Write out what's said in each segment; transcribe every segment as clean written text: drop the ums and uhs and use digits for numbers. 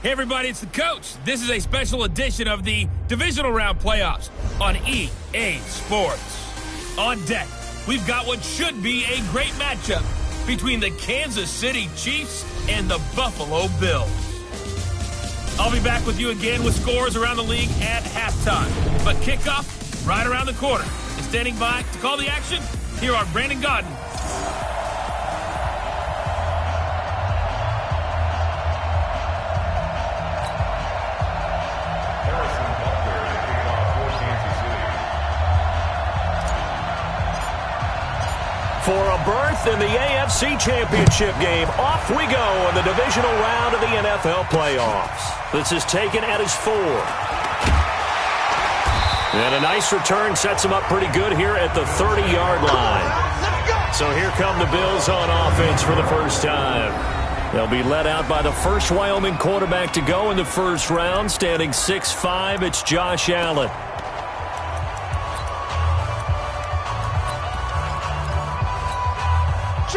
Hey everybody, it's the coach. This is a special edition of the divisional round playoffs on EA Sports. On deck, we've got what should be a great matchup between the Kansas City Chiefs and the Buffalo Bills. I'll be back with you again with scores around the league at halftime. But kickoff right around the corner. And standing by to call the action, here are Brandon Godden. For a berth in the AFC Championship game, off we go in the divisional round of the NFL playoffs. This is taken at his 4. And a nice return sets him up pretty good here at the 30-yard line. So here come the Bills on offense for the first time. They'll be led out by the first Wyoming quarterback to go in the first round, standing 6'5". It's Josh Allen.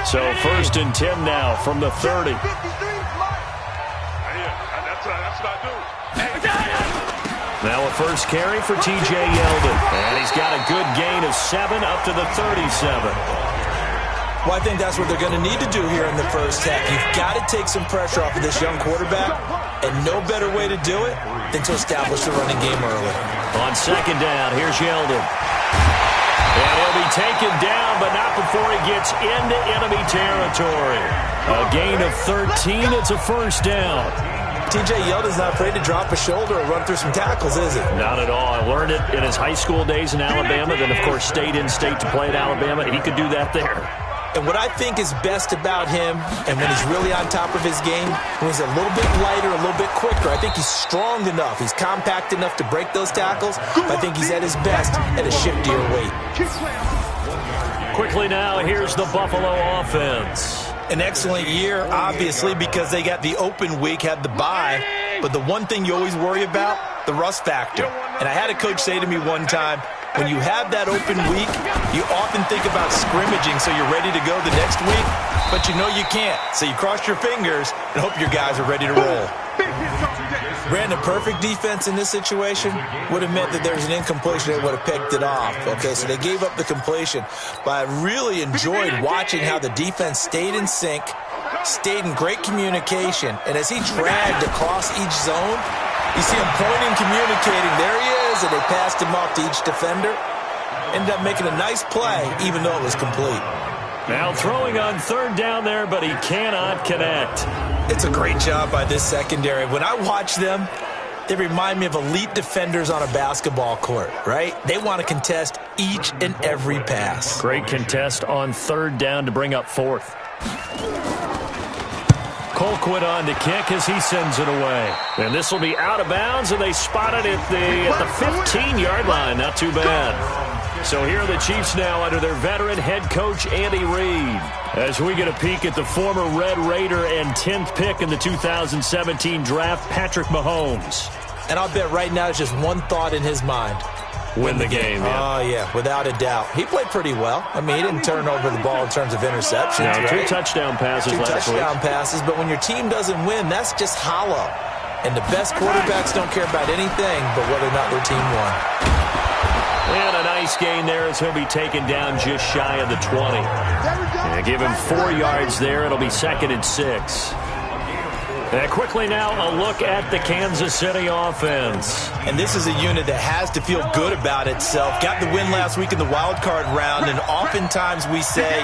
So first and 10 now from the 30. That's what I do. Now a first carry for T.J. Yeldon. And he's got a good gain of 7 up to the 37. Well, I think that's what they're going to need to do here in the first half. You've got to take some pressure off of this young quarterback, and no better way to do it than to establish the running game early. On second down, here's Yeldon. And he'll be taken down, but not before he gets into enemy territory. A gain of 13. It's a first down. T.J. Yeldon's not afraid to drop a shoulder or run through some tackles, is he? Not at all. I learned it in his high school days in Alabama, then, of course, stayed in state to play at Alabama. He could do that there. And what I think is best about him, and when he's really on top of his game, when he's a little bit lighter, a little bit quicker, I think he's strong enough. He's compact enough to break those tackles. I think he's at his best at a shiftier weight. Quickly now, here's the Buffalo offense. An excellent year, obviously, because they got the open week, had the bye. But the one thing you always worry about, the rust factor. And I had a coach say to me one time, when you have that open week, you often think about scrimmaging so you're ready to go the next week, but you know you can't. So you cross your fingers and hope your guys are ready to roll. Brandon, perfect defense in this situation would have meant that there was an incompletion. They would have picked it off. Okay, so they gave up the completion. But I really enjoyed watching how the defense stayed in sync, stayed in great communication, and as he dragged across each zone, you see him pointing, communicating. There he is, and they passed him off to each defender. Ended up making a nice play, even though it was complete. Now throwing on third down there, but he cannot connect. It's a great job by this secondary. When I watch them, they remind me of elite defenders on a basketball court, right? They want to contest each and every pass. Great contest on third down to bring up fourth. Colquitt on to kick as he sends it away. And this will be out of bounds, and they spot it at the 15-yard line. Not too bad. So here are the Chiefs now under their veteran head coach, Andy Reid. As we get a peek at the former Red Raider and 10th pick in the 2017 draft, Patrick Mahomes. And I'll bet right now it's just one thought in his mind. Win the game, yeah. Oh, yeah, without a doubt. He played pretty well. I mean, he didn't turn over the ball in terms of interceptions. No, right? 2 touchdown passes Two last week. touchdown passes, but when your team doesn't win, that's just hollow. And the best quarterbacks don't care about anything but whether or not their team won. And a nice gain there as he'll be taken down just shy of the 20. And give him 4 yards there. It'll be 2nd and 6. And quickly now, a look at the Kansas City offense. And this is a unit that has to feel good about itself. Got the win last week in the wild card round, and oftentimes we say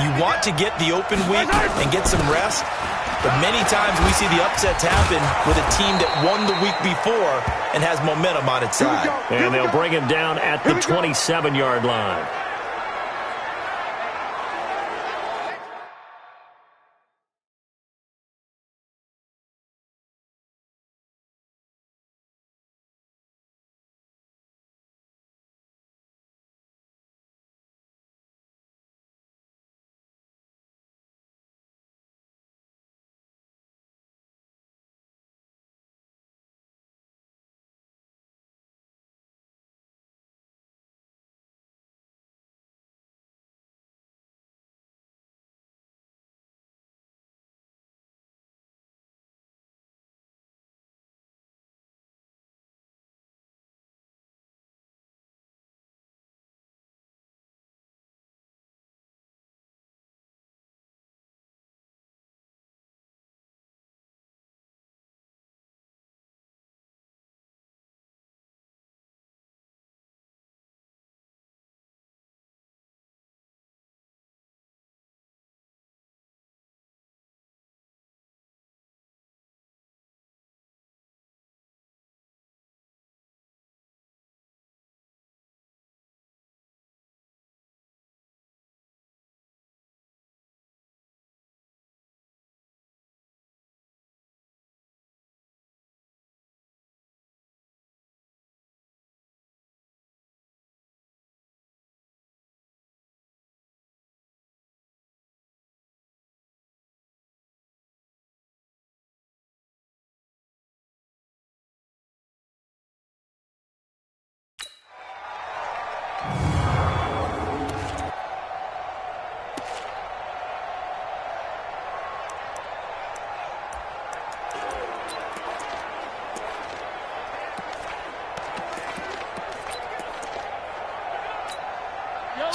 you want to get the open week and get some rest. But many times we see the upsets happen with a team that won the week before and has momentum on its side. And they'll bring him down at the 27-yard line.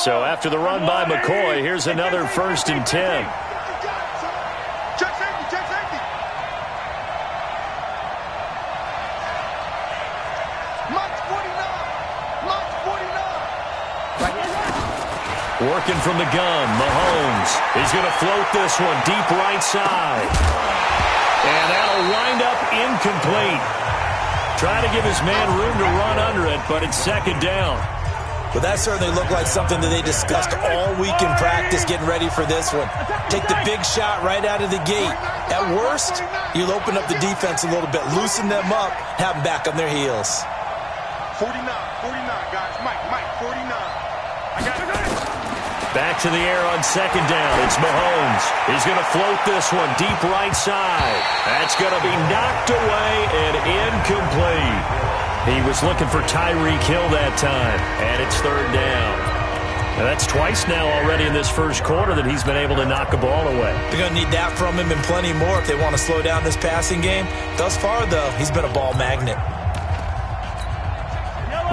So after the run by McCoy, here's another 1st and 10. Check safety, check safety. March 49. March 49. Working from the gun, Mahomes. He's going to float this one deep right side. And that'll wind up incomplete. Trying to give his man room to run under it, but it's 2nd down. But that certainly looked like something that they discussed all week in practice getting ready for this one. Take the big shot right out of the gate. At worst, you'll open up the defense a little bit, loosen them up, have them back on their heels. 49, guys. Mike, 49. I got it. Back to the air on 2nd down. It's Mahomes. He's going to float this one deep right side. That's going to be knocked away and incomplete. He was looking for Tyreek Hill that time, and it's 3rd down. Now that's twice now already in this first quarter that he's been able to knock a ball away. They're going to need that from him and plenty more if they want to slow down this passing game. Thus far, though, he's been a ball magnet.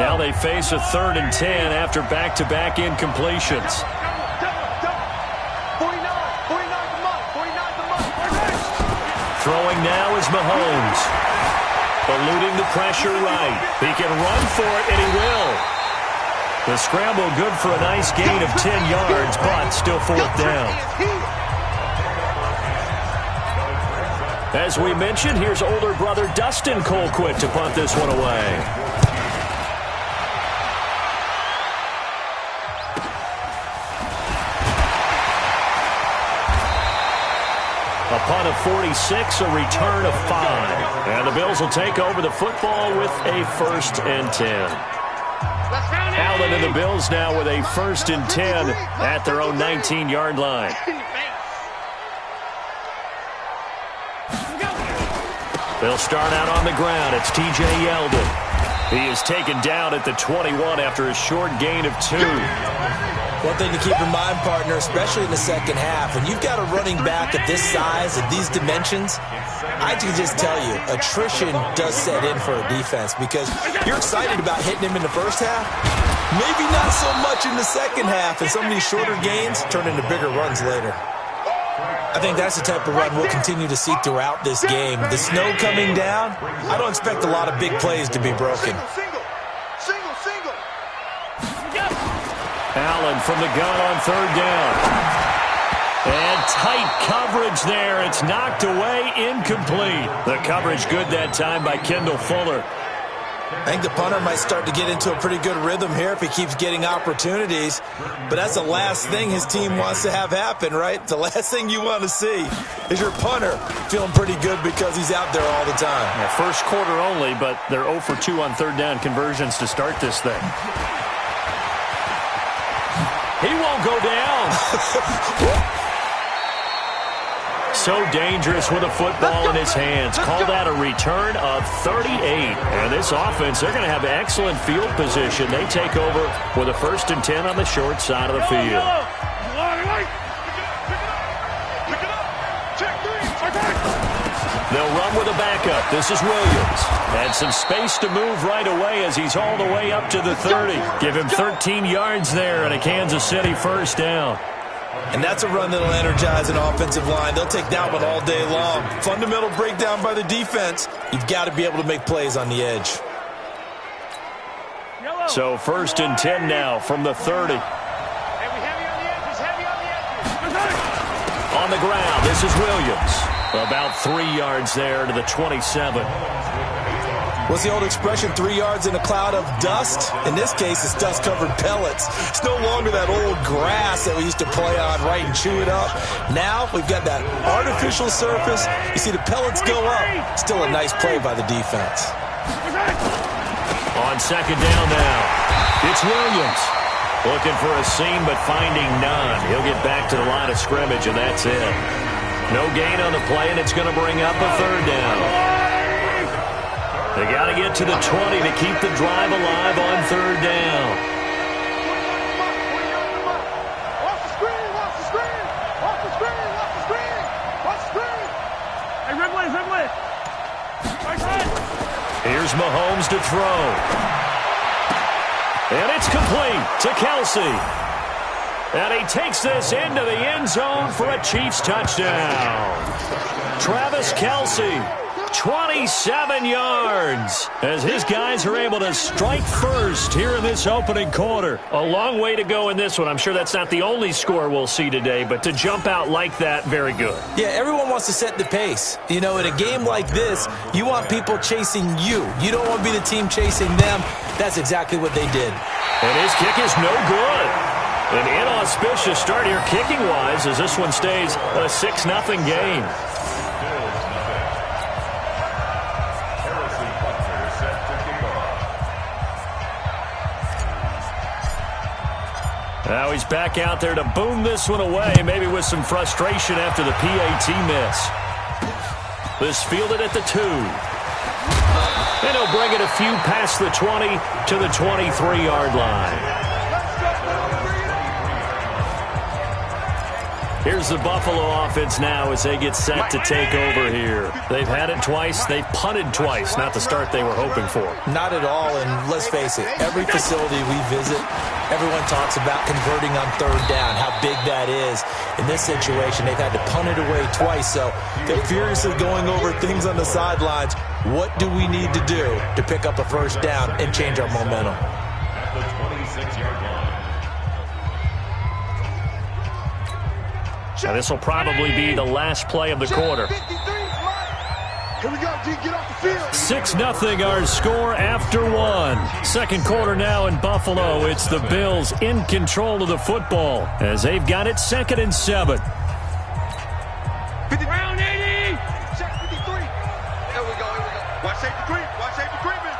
Now they face a 3rd and 10 after back-to-back incompletions. Throwing now is Mahomes. Eluding the pressure right. He can run for it, and he will. The scramble good for a nice gain of 10 yards, but still 4th down. As we mentioned, here's older brother Dustin Colquitt to punt this one away. A punt of 46, a return of 5. And the Bills will take over the football with a 1st and 10. Allen and the Bills now with a 1st and 10 at their own 19-yard line. They'll start out on the ground. It's T.J. Yeldon. He is taken down at the 21 after a short gain of 2. One thing to keep in mind, partner, especially in the second half, when you've got a running back of this size and these dimensions, I can just tell you, attrition does set in for a defense because you're excited about hitting him in the first half, maybe not so much in the second half, and some of these shorter gains turn into bigger runs later. I think that's the type of run we'll continue to see throughout this game. The snow coming down, I don't expect a lot of big plays to be broken. Single. Allen from the gun on 3rd down. And tight coverage there. It's knocked away, incomplete. The coverage good that time by Kendall Fuller. I think the punter might start to get into a pretty good rhythm here if he keeps getting opportunities. But that's the last thing his team wants to have happen, right? The last thing you want to see is your punter feeling pretty good because he's out there all the time. Yeah, first quarter only, but they're 0 for 2 on 3rd down conversions to start this thing. He won't go down. So dangerous with a football in his hands. Call that a return of 38. And this offense, they're going to have excellent field position. They take over with a 1st and 10 on the short side of the field. They'll run with a backup. This is Williams. And some space to move right away as he's all the way up to the 30. Give him 13 yards there and a Kansas City 1st down. And that's a run that'll energize an offensive line. They'll take that one all day long. Fundamental breakdown by the defense. You've got to be able to make plays on the edge. So 1st and 10 now from the 30. On the ground, this is Williams. About 3 yards there to the 27. What's the old expression, 3 yards in a cloud of dust? In this case, it's dust-covered pellets. It's no longer that old grass that we used to play on, right, and chew it up. Now we've got that artificial surface. You see the pellets go up. Still a nice play by the defense. On 2nd down now, it's Williams. Looking for a seam, but finding none. He'll get back to the line of scrimmage, and that's it. No gain on the play, and it's going to bring up a 3rd down. They got to get to the 20 to keep the drive alive on 3rd down. Off the screen. Hey, Ridley. Here's Mahomes to throw. And it's complete to Kelsey. And he takes this into the end zone for a Chiefs touchdown. Travis Kelce, 27 yards, as his guys are able to strike first here in this opening quarter. A long way to go in this one. I'm sure that's not the only score we'll see today, but to jump out like that, very good. Yeah, everyone wants to set the pace. You know, in a game like this, you want people chasing you. You don't want to be the team chasing them. That's exactly what they did. And his kick is no good. An inauspicious start here kicking-wise as this one stays a 6-0 game. Now he's back out there to boom this one away, maybe with some frustration after the PAT miss. This fielded at the 2. And he'll bring it a few past the 20 to the 23-yard line. Here's the Buffalo offense now as they get set to take over here. They've had it twice. They've punted twice. Not the start they were hoping for. Not at all, and let's face it, every facility we visit, everyone talks about converting on third down, how big that is. In this situation, they've had to punt it away twice, so they're furiously going over things on the sidelines. What do we need to do to pick up a first down and change our momentum? At the 26-yard line. Now this will probably be the last play of the quarter. Here we go, G, get off the field. 6-0 our score after one. Second quarter now in Buffalo. It's the Bills in control of the football as they've got it 2nd and 7. 50, round 80. Check 53. Here we go. Watch safety creep. Watch safety creeping.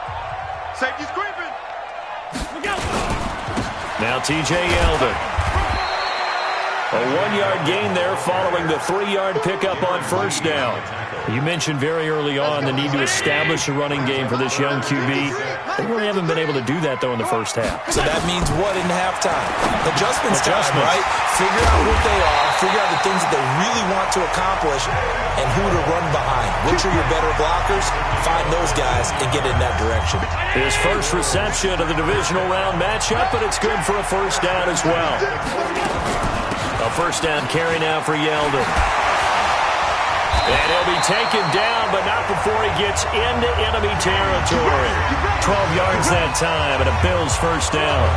Safety's creeping. We go. Now TJ Yeldon. A 1-yard gain there following the 3-yard pickup on first down. You mentioned very early on the need to establish a running game for this young QB. They really haven't been able to do that, though, in the first half. So that means what in halftime? Adjustments time, right? Figure out what they are, figure out the things that they really want to accomplish, and who to run behind. Which are your better blockers? Find those guys and get in that direction. His first reception of the divisional round matchup, but it's good for a first down as well. A first down carry now for Yeldon. And he'll be taken down, but not before he gets into enemy territory. 12 yards that time, and a Bills first down.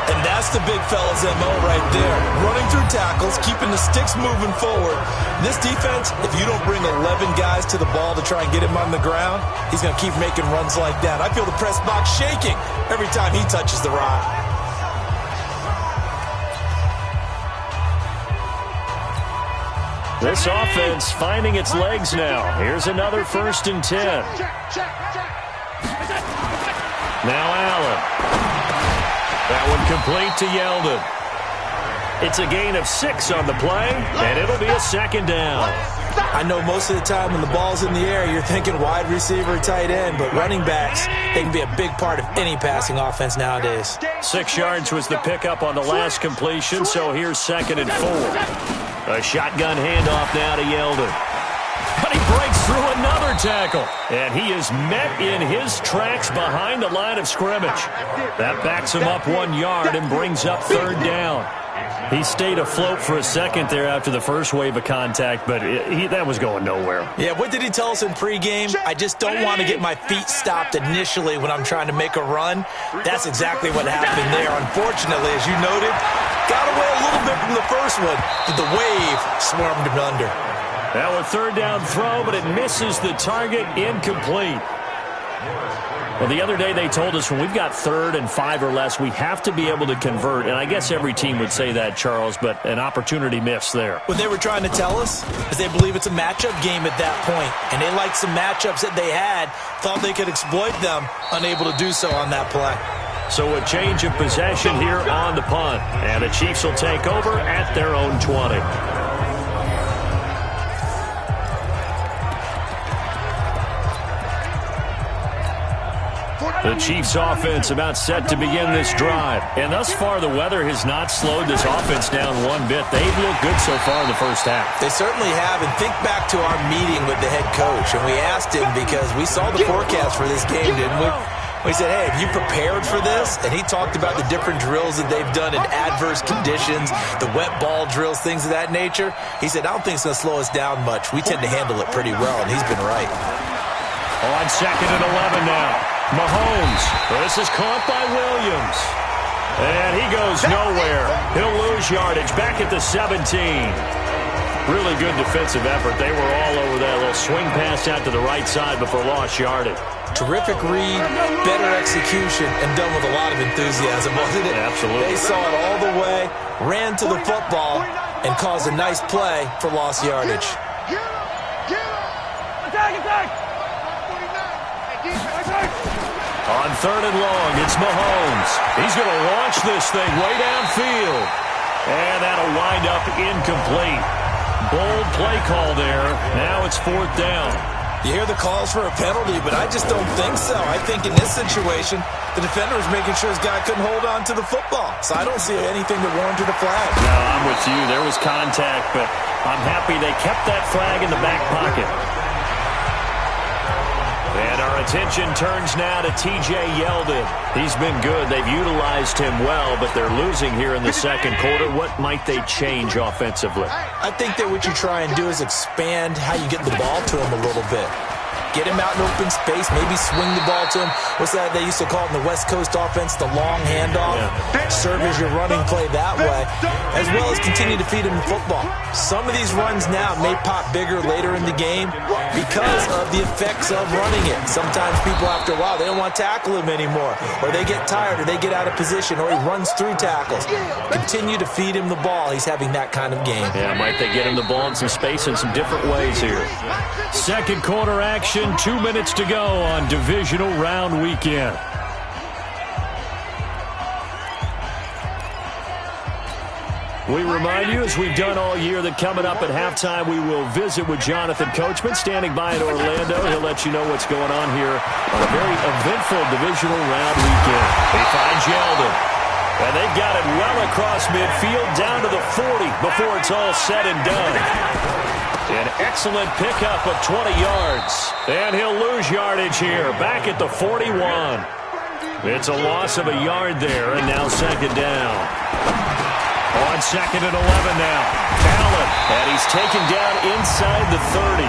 And that's the big fella's MO right there. Running through tackles, keeping the sticks moving forward. This defense, if you don't bring 11 guys to the ball to try and get him on the ground, he's going to keep making runs like that. I feel the press box shaking every time he touches the rock. This offense finding its legs now. Here's another 1st and 10. Now Allen. That one complete to Yeldon. It's a gain of 6 on the play, and it'll be a 2nd down. I know most of the time when the ball's in the air, you're thinking wide receiver, tight end, but running backs, they can be a big part of any passing offense nowadays. 6 yards was the pickup on the last completion, so here's 2nd and 4. A shotgun handoff now to Yeldon. But he breaks through another tackle. And he is met in his tracks behind the line of scrimmage. That backs him up 1 yard and brings up 3rd down. He stayed afloat for a second there after the first wave of contact, but that was going nowhere. Yeah, what did he tell us in pregame? I just don't want to get my feet stopped initially when I'm trying to make a run. That's exactly what happened there. Unfortunately, as you noted, got away a little bit from the first one, but the wave swarmed him under. Now a 3rd down throw, but it misses the target, incomplete. Well, the other day they told us when we've got 3rd and 5 or less, we have to be able to convert. And I guess every team would say that, Charles, but an opportunity missed there. What they were trying to tell us is they believe it's a matchup game at that point. And they liked some matchups that they had, thought they could exploit them, unable to do so on that play. So a change of possession here on the punt. And the Chiefs will take over at their own 20. The Chiefs offense about set to begin this drive. And thus far, the weather has not slowed this offense down one bit. They've looked good so far in the first half. They certainly have. And think back to our meeting with the head coach. And we asked him because we saw the forecast for this game, didn't we? We said, hey, have you prepared for this? And he talked about the different drills that they've done in adverse conditions, the wet ball drills, things of that nature. He said, I don't think it's going to slow us down much. We tend to handle it pretty well, and he's been right. On 2nd and 11 now. Mahomes. This is caught by Williams. And he goes nowhere. He'll lose yardage back at the 17. Really good defensive effort. They were all over that little swing pass out to the right side before lost yardage. Terrific read, better execution, and done with a lot of enthusiasm, wasn't it? Absolutely. They saw it all the way, ran to the football, and caused a nice play for lost yardage. On 3rd and long, it's Mahomes. He's going to launch this thing way downfield. And that'll wind up incomplete. Bold play call there. Now it's 4th down. You hear the calls for a penalty, but I just don't think so. I think in this situation, the defender was making sure his guy couldn't hold on to the football. So I don't see anything that warranted a flag. No, I'm with you. There was contact, but I'm happy they kept that flag in the back pocket. And our attention turns now to T.J. Yeldon. He's been good. They've utilized him well, but they're losing here in the second quarter. What might they change offensively? I think that what you try and do is expand how you get the ball to him a little bit. Get him out in open space, maybe swing the ball to him. What's that they used to call it in the West Coast offense, the long handoff? Yeah. Serve as your running play that way, as well as continue to feed him the football. Some of these runs now may pop bigger later in the game because of the effects of running it. Sometimes people, after a while, they don't want to tackle him anymore, or they get tired, or they get out of position, or he runs through tackles. Continue to feed him the ball. He's having that kind of game. Yeah, might they get him the ball in some space in some different ways here. Second quarter action. 2 minutes to go on divisional round weekend. We remind you, as we've done all year, that coming up at halftime, we will visit with Jonathan Coachman, standing by in Orlando. He'll let you know what's going on here on a very eventful divisional round weekend. They find Yeldon, and they've got it well across midfield, down to the 40 before it's all said and done. An excellent pickup of 20 yards. And he'll lose yardage here, back at the 41. It's a loss of a yard there, and now 2nd down. On 2nd and 11 now. Allen, and he's taken down inside the 30.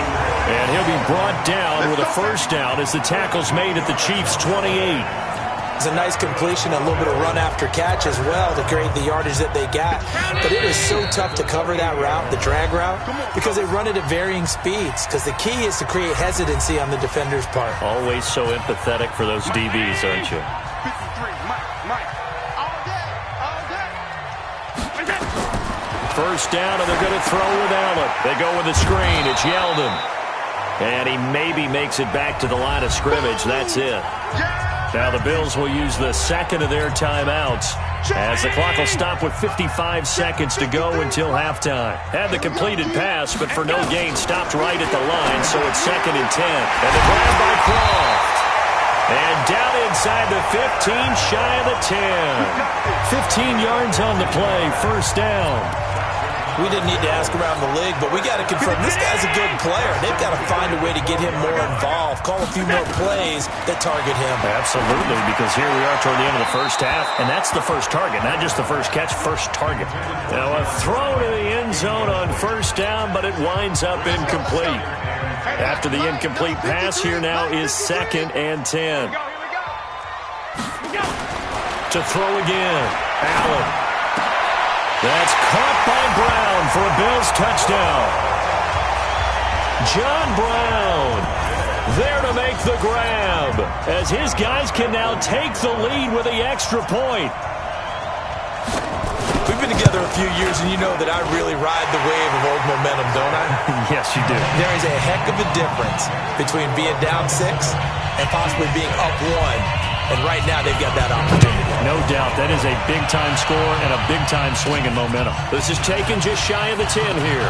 And he'll be brought down with a 1st down as the tackle's made at the Chiefs' 28. It's a nice completion, a little bit of run after catch as well to create the yardage that they got. But it is so tough to cover that route, the drag route, because they run it at varying speeds. Because the key is to create hesitancy on the defender's part. Always so empathetic for those DBs, aren't you? 1st down, and they're going to throw with Allen. They go with the screen. It's Yeldon. And he maybe makes it back to the line of scrimmage. That's it. Now the Bills will use the 2nd of their timeouts as the clock will stop with 55 seconds to go until halftime. Had the completed pass, but for no gain, stopped right at the line, so it's 2nd and 10. And the grab by Croft. And down inside the 15, shy of the 10. 15 yards on the play, 1st down. We didn't need to ask around the league, but we got to confirm this guy's a good player. They've got to find a way to get him more involved, call a few more plays that target him. Absolutely, because here we are toward the end of the first half, and that's the first target, not just the first catch, first target. Now a throw to the end zone on 1st down, but it winds up incomplete. After the incomplete pass, here now is 2nd and 10. To throw again, Allen. That's caught by Brown for a Bills touchdown. John Brown there to make the grab as his guys can now take the lead with the extra point. We've been together a few years, and you know that I really ride the wave of old momentum, don't I? Yes, you do. There is a heck of a difference between being down 6 and possibly being up 1. And right now, they've got that opportunity. No doubt. That is a big-time score and a big-time swing in momentum. This is taken just shy of the 10 here.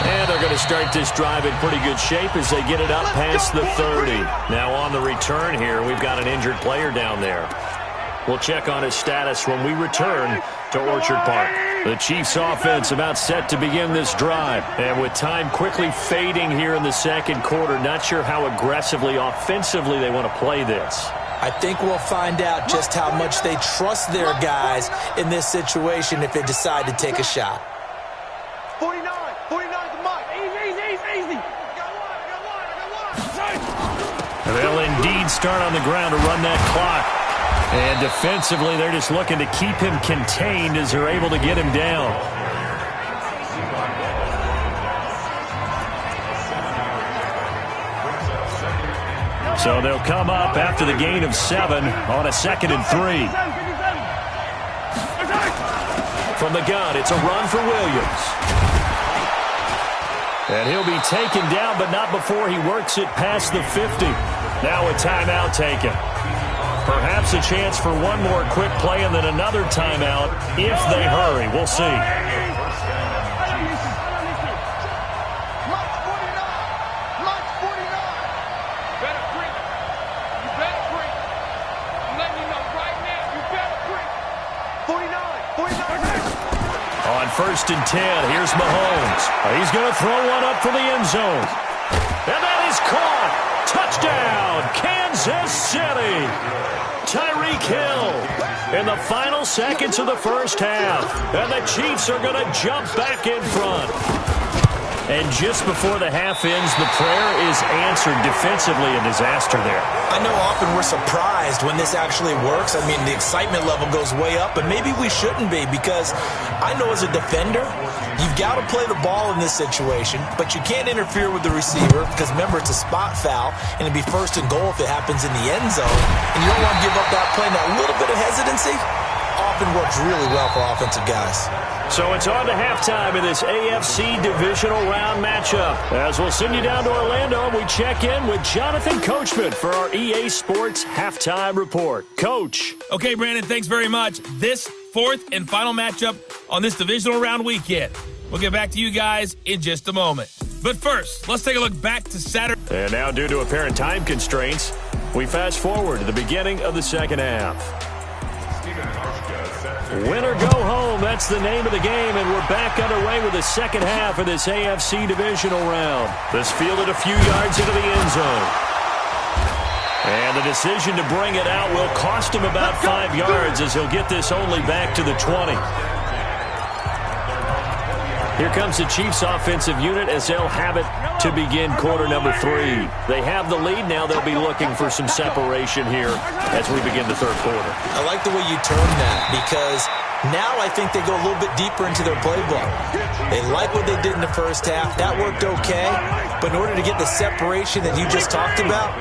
And they're going to start this drive in pretty good shape as they get it up past the 30. Now on the return here, we've got an injured player down there. We'll check on his status when we return to Orchard Park. The Chiefs offense about set to begin this drive. And with time quickly fading here in the second quarter, not sure how aggressively, offensively they want to play this. I think we'll find out just how much they trust their guys in this situation if they decide to take a shot. 49 to Mike. Easy. They'll indeed start on the ground to run that clock. And defensively, they're just looking to keep him contained as they're able to get him down. So they'll come up after the gain of 7 on a 2nd and 3. From the gun, it's a run for Williams. And he'll be taken down, but not before he works it past the 50. Now a timeout taken. Perhaps a chance for one more quick play and then another timeout if they hurry. We'll see. On 1st and 10, here's Mahomes. He's going to throw one up for the end zone. And that is caught. Touchdown, Kansas City. Tyreek Hill in the final seconds of the first half. And the Chiefs are going to jump back in front. And just before the half ends, the prayer is answered. Defensively, a disaster there. I know often we're surprised when this actually works. I mean, the excitement level goes way up, but maybe we shouldn't be, because I know as a defender, you've got to play the ball in this situation, but you can't interfere with the receiver because, remember, it's a spot foul, and it'd be 1st and goal if it happens in the end zone, and you don't want to give up that play. And that little bit of hesitancy often works really well for offensive guys. So it's on to halftime in this AFC divisional round matchup. As we'll send you down to Orlando, and we check in with Jonathan Coachman for our EA Sports Halftime Report. Coach. Okay, Brandon, thanks very much. This 4th and final matchup on this divisional round weekend. We'll get back to you guys in just a moment. But first, let's take a look back to Saturday. And now, due to apparent time constraints, we fast forward to the beginning of the second half. Win or go home, that's the name of the game, and we're back underway with the second half of this AFC divisional round. This fielded a few yards into the end zone. And the decision to bring it out will cost him about 5 yards, as he'll get this only back to the 20. Here comes the Chiefs offensive unit as they'll have it to begin quarter number 3. They have the lead. Now they'll be looking for some separation here as we begin the third quarter. I like the way you term that, because now I think they go a little bit deeper into their playbook. They like what they did in the first half. That worked okay. But in order to get the separation that you just talked about,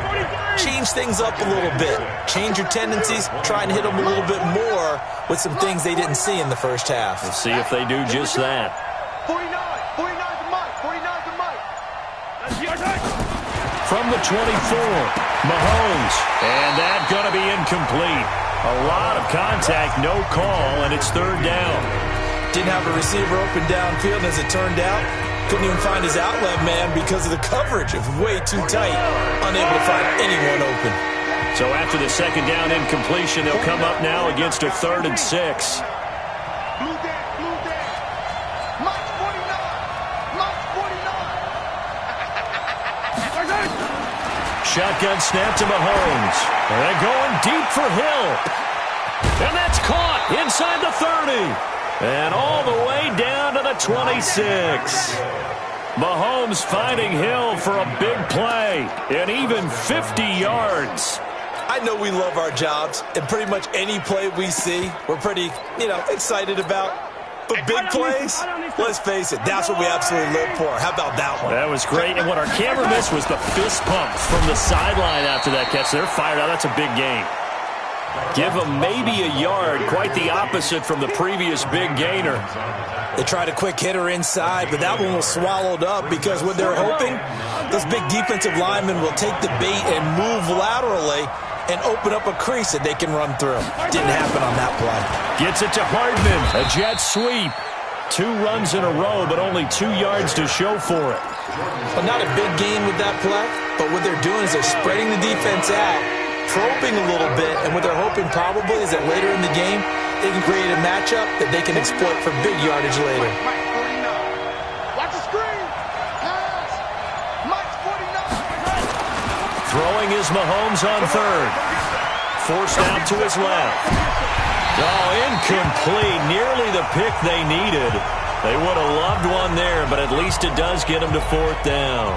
change things up a little bit. Change your tendencies. Try and hit them a little bit more with some things they didn't see in the first half. We'll see if they do just that. 49 to Mike. From the 24, Mahomes. And that's going to be incomplete. A lot of contact, no call, and it's 3rd down. Didn't have a receiver open downfield, as it turned out. Couldn't even find his outlet man because of the coverage. It was way too tight. Unable to find anyone open. So after the 2nd down incompletion, they'll come up now against a 3rd and 6. Blue down. Mike 49. Shotgun snap to Mahomes. And they're going deep for Hill. And that's caught inside the 30. And all the way down to the 26. Mahomes finding Hill for a big play. And even 50 yards. I know we love our jobs, and pretty much any play we see, we're pretty, excited about. But big plays, let's face it, that's what we absolutely live for. How about that one? That was great. And what our camera missed was the fist pumps from the sideline after that catch. They're fired out. That's a big gain. Give them maybe a yard. Quite the opposite from the previous big gainer. They tried a quick hitter inside, but that one was swallowed up because what they're hoping, those big defensive linemen will take the bait and move laterally and open up a crease that they can run through. Didn't happen on that play. Gets it to Hardman. A jet sweep. 2 runs in a row, but only 2 yards to show for it. Well, not a big gain with that play, but what they're doing is they're spreading the defense out, probing a little bit, and what they're hoping probably is that later in the game, they can create a matchup that they can exploit for big yardage later. Watch the screen. Pass. Mike's 49. Throwing is Mahomes on third. Forced out to his left. Oh, incomplete. Nearly the pick they needed. They would have loved one there, but at least it does get them to fourth down.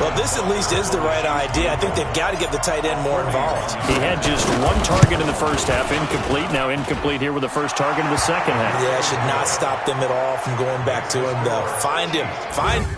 Well, this at least is the right idea. I think they've got to get the tight end more involved. He had just one target in the first half, incomplete. Now incomplete here with the first target in the second half. Yeah, it should not stop them at all from going back to him, though. Find him. Find him.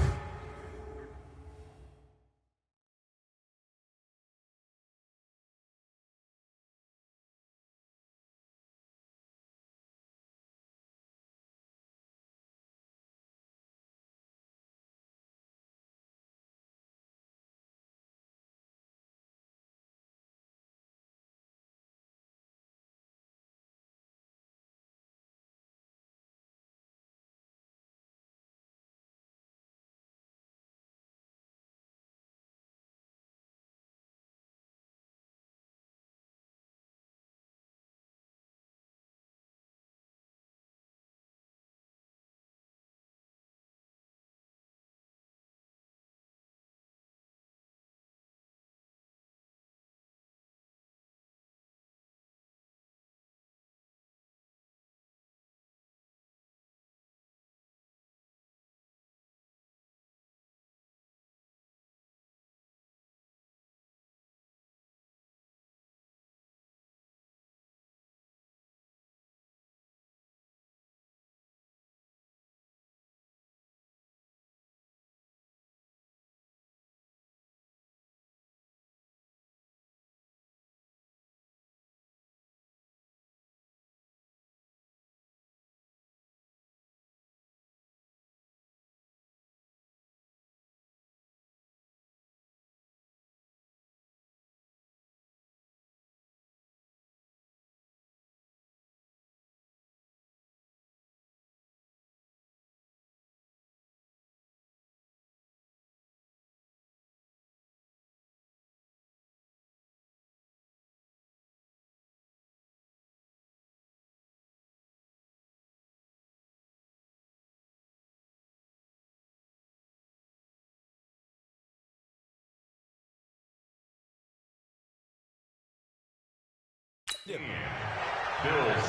Bill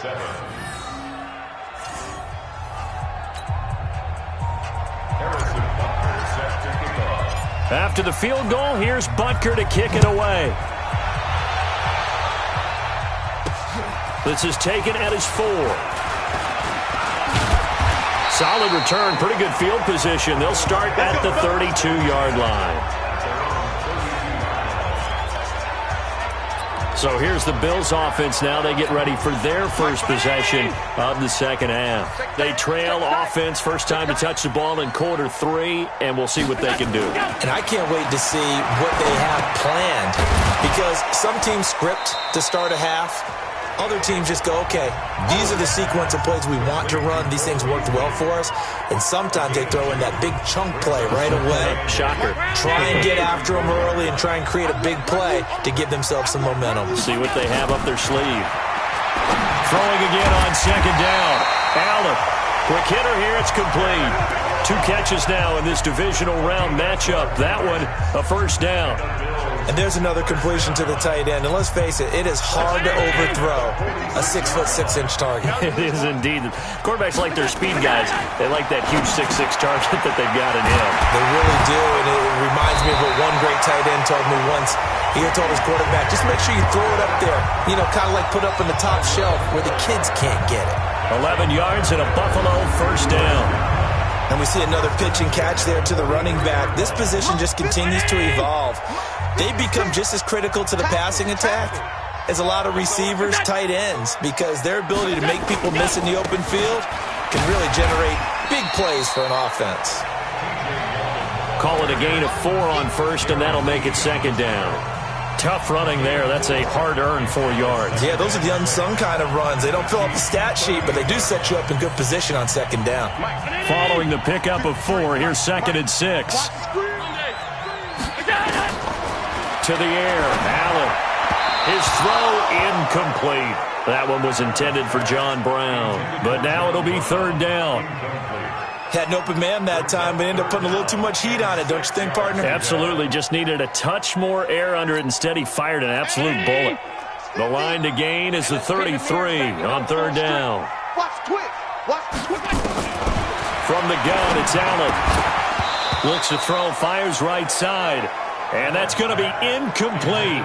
7. Harrison Butker set to kick off. After the field goal, here's Butker to kick it away. This is taken at his 4. Solid return, pretty good field position. They'll start at the 32-yard line. So here's the Bills offense now. They get ready for their first possession of the second half. They trail offense, first time to touch the ball in quarter 3, and we'll see what they can do. And I can't wait to see what they have planned, because some teams script to start a half. Other teams just go, okay, these are the sequence of plays we want to run. These things worked well for us. And sometimes they throw in that big chunk play right away. Shocker. Try and get after them early and try and create a big play to give themselves some momentum. See what they have up their sleeve. Throwing again on second down. Allen. Quick hitter here. It's complete. 2 catches now in this divisional round matchup. That one, a first down. And there's another completion to the tight end. And let's face it, it is hard to overthrow a 6'6" target. It is indeed. Quarterbacks like their speed guys. They like that huge 6'6" target that they've got in him. They really do. And it reminds me of what one great tight end told me once. He told his quarterback, just make sure you throw it up there. You know, kind of like put up on the top shelf where the kids can't get it. 11 yards and a Buffalo first down. And we see another pitch and catch there to the running back. This position just continues to evolve. They become just as critical to the passing attack as a lot of receivers, tight ends, because their ability to make people miss in the open field can really generate big plays for an offense. Call it a gain of 4 on first, and that'll make it second down. Tough running there. That's a hard-earned 4 yards. Yeah, those are the unsung kind of runs. They don't fill up the stat sheet, but they do set you up in good position on second down. Following the pickup of 4, here's second and 6. To the air, Allen. His throw incomplete. That one was intended for John Brown. But now it'll be third down. Had an open man that time, but ended up putting a little too much heat on it, don't you think, partner? Absolutely. Just needed a touch more air under it. Instead, he fired an absolute bullet. The line to gain is the 33 on third down. From the gun, it's Allen. Looks to throw, fires right side. And that's going to be incomplete.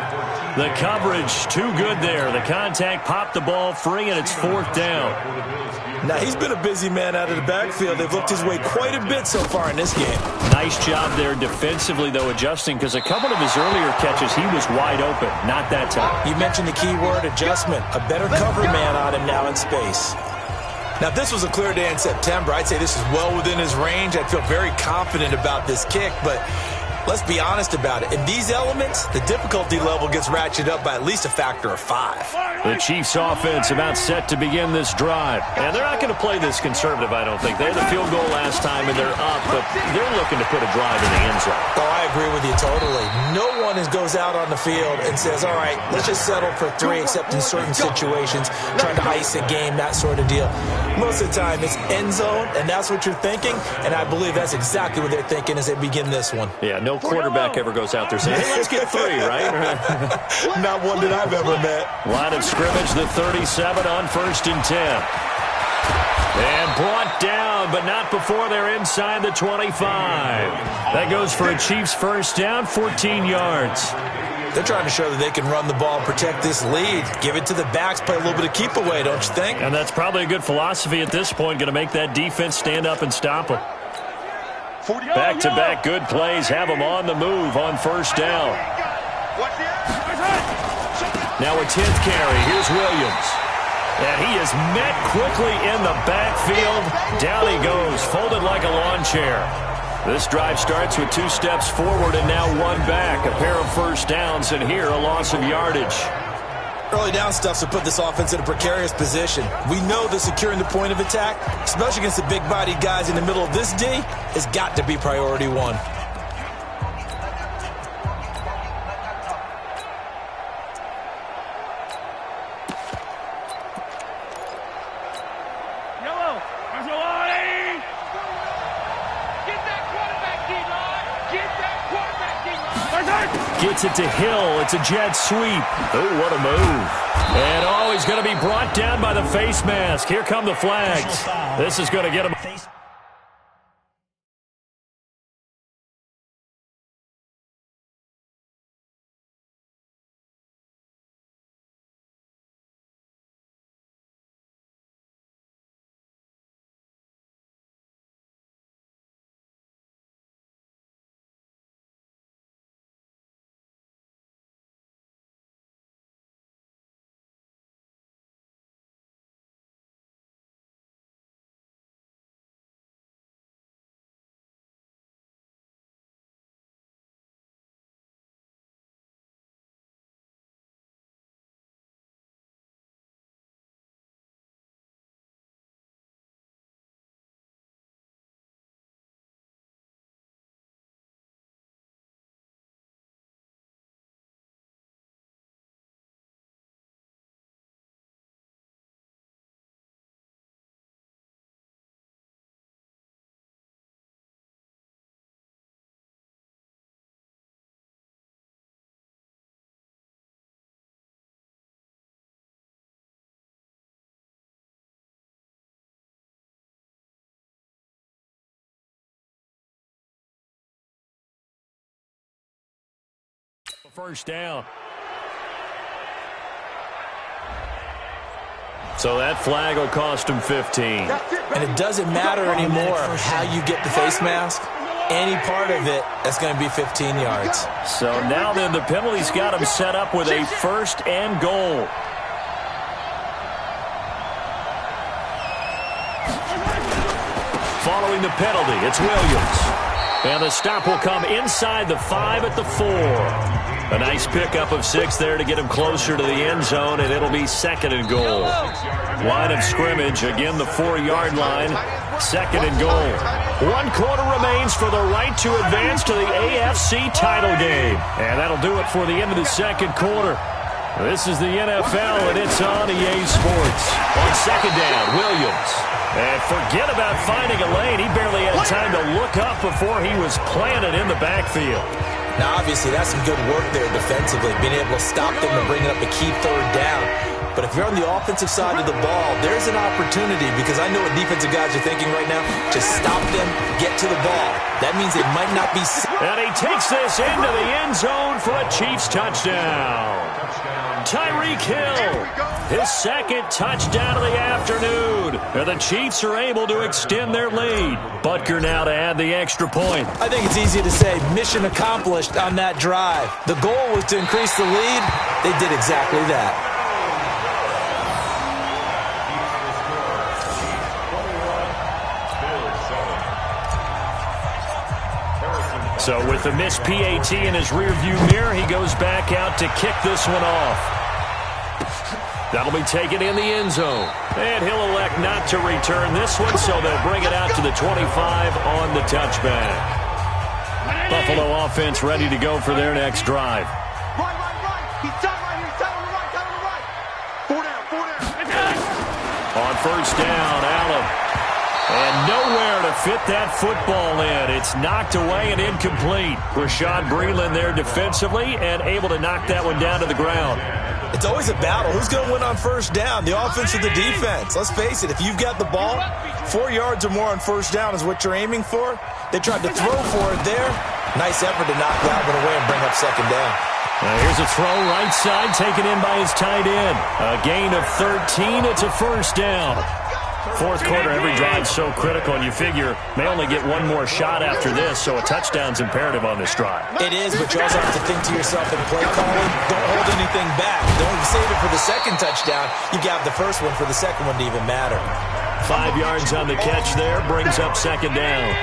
The coverage too good there. The contact popped the ball free, and it's fourth down. Now, he's been a busy man out of the backfield. They've looked his way quite a bit so far in this game. Nice job there defensively, though, adjusting, because a couple of his earlier catches, he was wide open. Not that time. You mentioned the key word, adjustment. A better cover man on him now in space. Now, if this was a clear day in September, I'd say this is well within his range. I'd feel very confident about this kick, but let's be honest about it. In these elements, the difficulty level gets ratcheted up by at least a factor of 5. The Chiefs offense about set to begin this drive. And they're not going to play this conservative, I don't think. They had the field goal last time, and they're up, but they're looking to put a drive in the end zone. Oh, I agree with you totally. No one goes out on the field and says, all right, let's just settle for 3, except in certain situations, trying to ice a game, that sort of deal. Most of the time, it's end zone, and that's what you're thinking, and I believe that's exactly what they're thinking as they begin this one. Yeah, no quarterback ever goes out there saying, hey, let's get 3, right? Not one that I've ever met. Line of scrimmage, the 37 on 1st and 10. And brought down, but not before they're inside the 25. That goes for a Chiefs first down, 14 yards. They're trying to show that they can run the ball, protect this lead, give it to the backs, play a little bit of keep away, don't you think? And that's probably a good philosophy at this point, going to make that defense stand up and stop them. Back-to-back good plays have them on the move on first down. Now a 10th carry. Here's Williams. And he is met quickly in the backfield. Down he goes, folded like a lawn chair. This drive starts with 2 steps forward and now 1 back. A pair of first downs, and here a loss of yardage. Early down stuff to put this offense in a precarious position. We know that securing the point of attack, especially against the big-bodied guys in the middle of this D, has got to be priority 1. Gets it to Hill. It's a jet sweep. Oh, what a move. And he's going to be brought down by the face mask. Here come the flags. This is going to get him. First down. So that flag will cost him 15. And it doesn't matter anymore how you get the face mask. Any part of it, that's going to be 15 yards. So now then the penalty's got him set up with a 1st and goal. Following the penalty, it's Williams. And the stop will come inside the 5 at the 4. A nice pickup of 6 there to get him closer to the end zone, and it'll be 2nd and goal. Line of scrimmage, again the 4-yard line, 2nd and goal. 1 quarter remains for the right to advance to the AFC title game. And that'll do it for the end of the 2nd quarter. This is the NFL, and it's on EA Sports. On second down, Williams. And forget about finding a lane. He barely had time to look up before he was planted in the backfield. Now, obviously, that's some good work there defensively, being able to stop them and bring up a key third down. But if you're on the offensive side of the ball, there's an opportunity, because I know what defensive guys are thinking right now. Just stop them, get to the ball. That means it might not be... And he takes this into the end zone for a Chiefs touchdown. Tyreek Hill, his second touchdown of the afternoon. And the Chiefs are able to extend their lead. Butker now to add the extra point. I think it's easy to say mission accomplished on that drive. The goal was to increase the lead. They did exactly that. So with the missed PAT in his rearview mirror, he goes back out to kick this one off. That'll be taken in the end zone. And he'll elect not to return this one, so they'll bring it out to the 25 on the touchback. Buffalo offense ready to go for their next drive. Right. He's down right here. He's down on the right. 4 down. On first down, Allen. And nowhere to fit that football in. It's knocked away and incomplete. Rashad Breeland there defensively and able to knock that one down to the ground. It's always a battle. Who's going to win on first down, the offense or the defense? Let's face it, if you've got the ball, 4 yards or more on first down is what you're aiming for. They tried to throw for it there. Nice effort to knock that one away and bring up second down. Here's a throw right side taken in by his tight end. A gain of 13. It's a first down. Fourth quarter, every drive so critical, and you figure may only get one more shot after this, so a touchdown's imperative on this drive. It is, but you also have to think to yourself in play calling, don't hold anything back. Don't save it for the second touchdown. You got the first one for the second one to even matter. 5 yards on the catch there, brings up second down.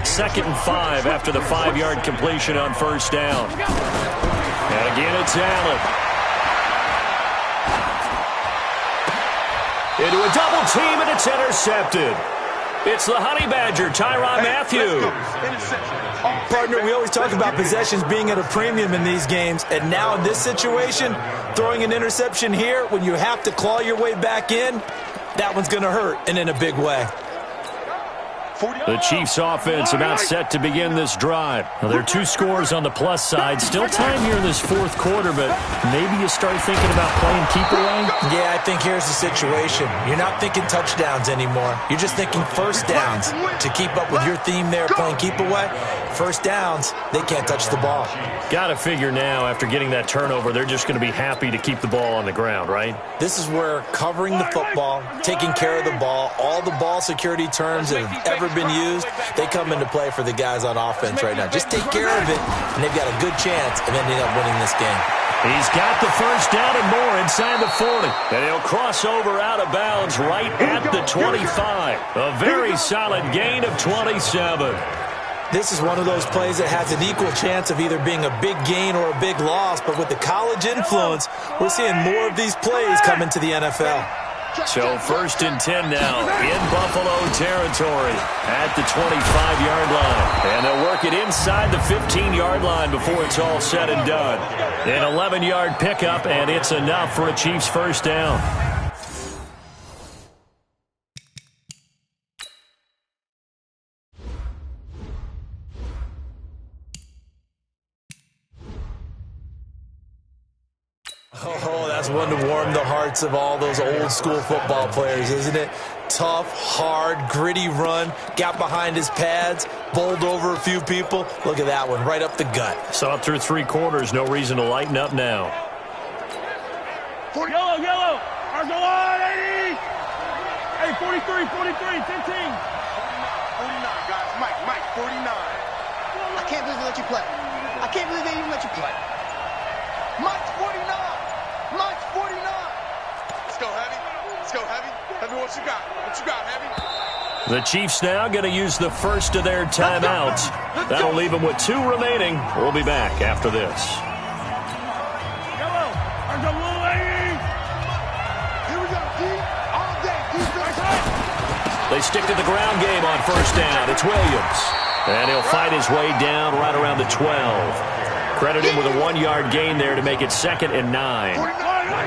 2nd and 5 after the 5-yard completion on first down. And again, it's Allen. Into a double team, and it's intercepted. It's the Honey Badger, Tyrann Mathieu. Partner, we always talk about possessions being at a premium in these games, and now in this situation, throwing an interception here when you have to claw your way back in, that one's going to hurt, and in a big way. The Chiefs offense about set to begin this drive. Now, there are 2 scores on the plus side. Still time here in this fourth quarter, but maybe you start thinking about playing keep away? Yeah, I think here's the situation. You're not thinking touchdowns anymore. You're just thinking first downs. To keep up with your theme there, playing keep away, first downs, they can't touch the ball. Got to figure now, after getting that turnover, they're just going to be happy to keep the ball on the ground, right? This is where covering the football, taking care of the ball, all the ball security terms that have ever been used, they come into play for the guys on offense right now. Just take care of it, and they've got a good chance of ending up winning this game. He's got the first down and more inside the 40. And he'll cross over out of bounds right at the 25. A very solid gain of 27. This is one of those plays that has an equal chance of either being a big gain or a big loss, but with the college influence, we're seeing more of these plays come into the NFL. So 1st and 10 now in Buffalo territory at the 25-yard line. And they'll work it inside the 15-yard line before it's all said and done. An 11-yard pickup, and it's enough for a Chiefs first down. Oh, that's one to warm the hearts of all those old school football players, isn't it? Tough, hard, gritty run, got behind his pads, bowled over a few people. Look at that one, right up the gut. Saw it through 3 quarters, no reason to lighten up now. Yellow, ours are line, 80. Hey, 43, 15. 49, guys, Mike, 49. I can't believe they let you play. I can't believe they even let you play. Mike's 49. Mike's 49. Let's go, Heavy. Heavy, what you got? Heavy? The Chiefs now going to use the first of their timeouts. That'll leave them with 2 remaining. We'll be back after this. Yellow, ours are blue, 80. Here we go, D. All day, defense. They stick to the ground game on first down. It's Williams. And he'll fight his way down right around the 12. Credit him with a 1-yard gain there to make it 2nd and 9.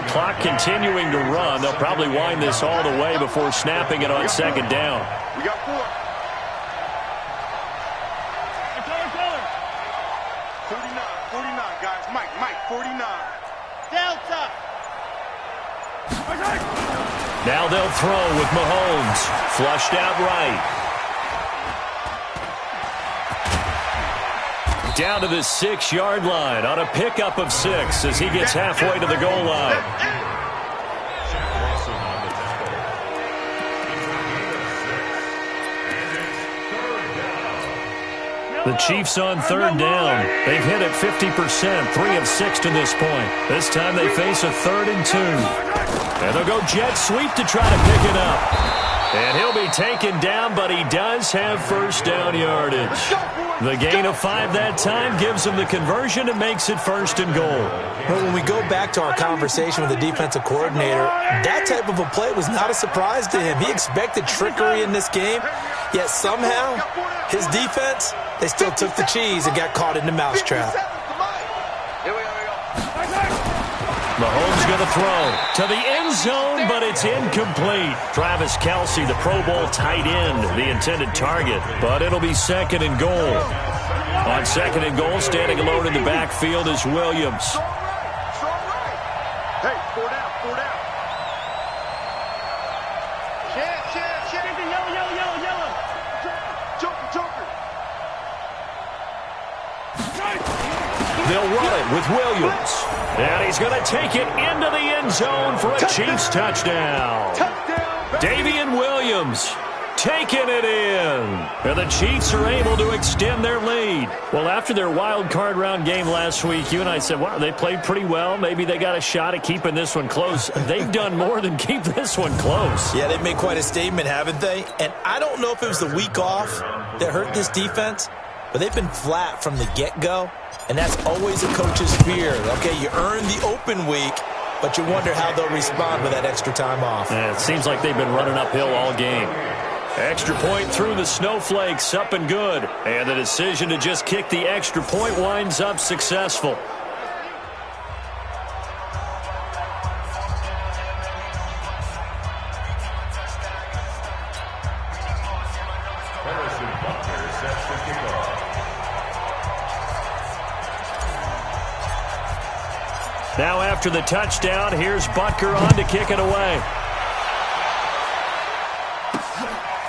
Clock continuing to run. They'll probably wind this all the way before snapping it on 2nd down. We got 4. 49, guys. Mike, 49. Delta. Now they'll throw with Mahomes. Flushed out right. Down to the 6-yard line on a pickup of 6 as he gets halfway to the goal line. The Chiefs on 3rd down. They've hit it 50%, 3 of 6 to this point. This time they face a 3rd and 2. And they'll go jet sweep to try to pick it up. And he'll be taken down, but he does have first down yardage. The gain of 5 that time gives him the conversion and makes it 1st and goal. Well, when we go back to our conversation with the defensive coordinator, that type of a play was not a surprise to him. He expected trickery in this game, yet somehow his defense, they still took the cheese and got caught in the mousetrap. Mahomes going to throw to the end zone, but it's incomplete. Travis Kelce, the Pro Bowl tight end, the intended target, but it'll be 2nd and goal. On 2nd and goal, standing alone in the backfield is Williams. Hey, 4 down, 4 down. Check. Yellow. Joker. They'll run it with Williams. And he's going to take it into the end zone for a Chiefs touchdown. Davian Williams taking it in. And the Chiefs are able to extend their lead. Well, after their wild card round game last week, you and I said, wow, they played pretty well. Maybe they got a shot at keeping this one close. They've done more than keep this one close. Yeah, they've made quite a statement, haven't they? And I don't know if it was the week off that hurt this defense, but they've been flat from the get-go. And that's always a coach's fear. Okay, you earn the open week, but you wonder how they'll respond with that extra time off. Yeah, it seems like they've been running uphill all game. Extra point through the snowflakes, up and good. And the decision to just kick the extra point winds up successful. Now after the touchdown, here's Butker on to kick it away.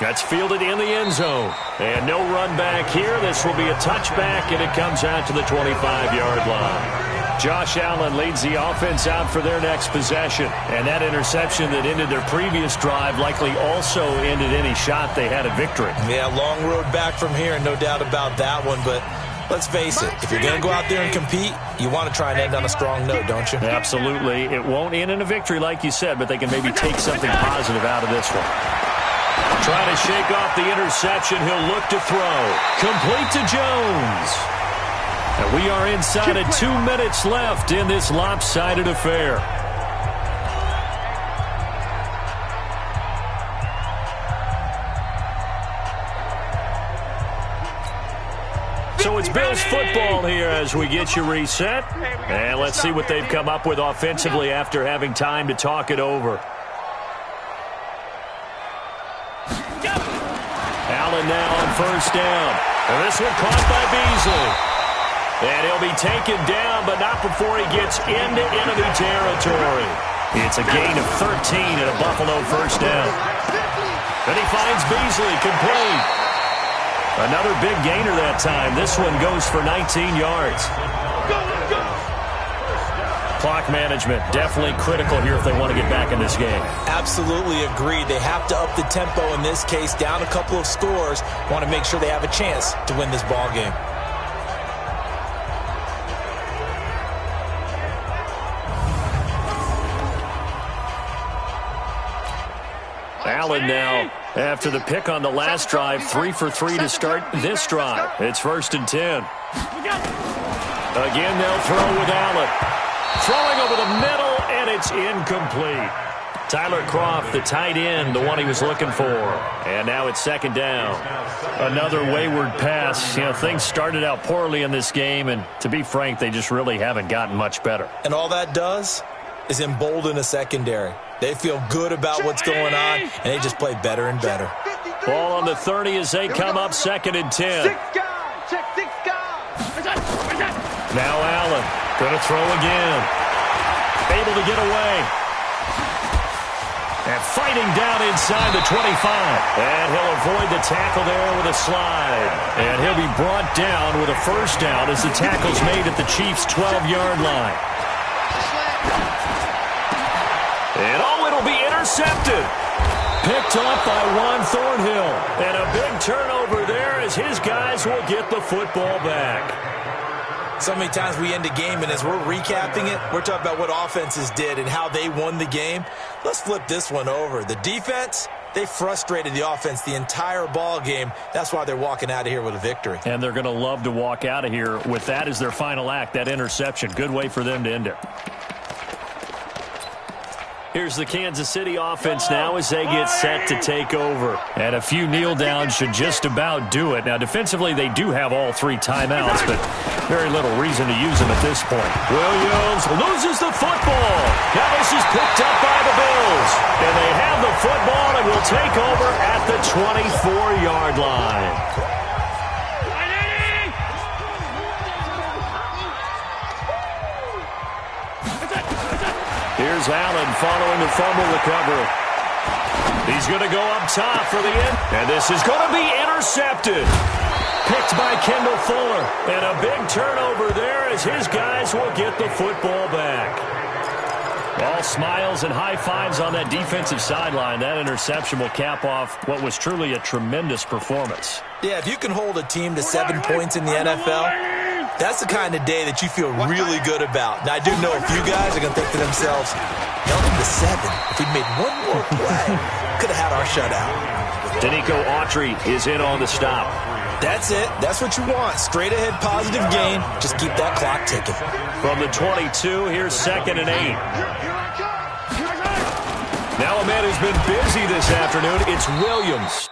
That's fielded in the end zone. And no run back here. This will be a touchback, and it comes out to the 25-yard line. Josh Allen leads the offense out for their next possession. And that interception that ended their previous drive likely also ended any shot they had at victory. Yeah, long road back from here, no doubt about that one, but let's face it, if you're going to go out there and compete, you want to try and end on a strong note, don't you? Absolutely. It won't end in a victory like you said, but they can maybe take something positive out of this one. Trying to shake off the interception. He'll look to throw. Complete to Jones. And we are inside of 2 minutes left in this lopsided affair. So it's Bills football here as we get you reset. And let's see what they've come up with offensively after having time to talk it over. Allen now on first down. And this one caught by Beasley. And he'll be taken down, but not before he gets into enemy territory. It's a gain of 13 and a Buffalo first down. And he finds Beasley complete. Another big gainer that time. This one goes for 19 yards. Clock management definitely critical here if they want to get back in this game. Absolutely agreed. They have to up the tempo in this case, down a couple of scores. Want to make sure they have a chance to win this ball game. Allen now, after the pick on the last drive, 3 for 3 to start this drive. It's 1st and 10. Again, they'll throw with Allen. Throwing over the middle, and it's incomplete. Tyler Croft, the tight end, the one he was looking for. And now it's second down. Another wayward pass. You know, things started out poorly in this game, and to be frank, they just really haven't gotten much better. And all that does is embolden a secondary. They feel good about what's going on, and they just play better and better. Ball on the 30 as they come up second and 10. Check 6 guys. Now Allen going to throw again. Able to get away. And fighting down inside the 25. And he'll avoid the tackle there with a slide. And he'll be brought down with a first down as the tackle's made at the Chiefs' 12-yard line. And it'll be intercepted. Picked off by Juan Thornhill. And a big turnover there as his guys will get the football back. So many times we end a game, and as we're recapping it, we're talking about what offenses did and how they won the game. Let's flip this one over. The defense, they frustrated the offense the entire ball game. That's why they're walking out of here with a victory. And they're going to love to walk out of here with that as their final act, that interception. Good way for them to end it. Here's the Kansas City offense now as they get set to take over. And a few kneel downs should just about do it. Now, defensively, they do have all 3 timeouts, but very little reason to use them at this point. Williams loses the football. Now this is picked up by the Bills. And they have the football and will take over at the 24-yard line. Here's Allen following the fumble recovery. He's going to go up top for the end. And this is going to be intercepted. Picked by Kendall Fuller. And a big turnover there as his guys will get the football back. All smiles and high fives on that defensive sideline. That interception will cap off what was truly a tremendous performance. Yeah, if you can hold a team to 7 points in the NFL, that's the kind of day that you feel really good about. Now, I do know a few guys are going to think to themselves, held him to 7. If we'd made one more play, could have had our shutout. Danico Autry is in on the stop. That's it. That's what you want. Straight ahead positive gain. Just keep that clock ticking. From the 22, here's second and 8. Now a man who's been busy this afternoon, it's Williams.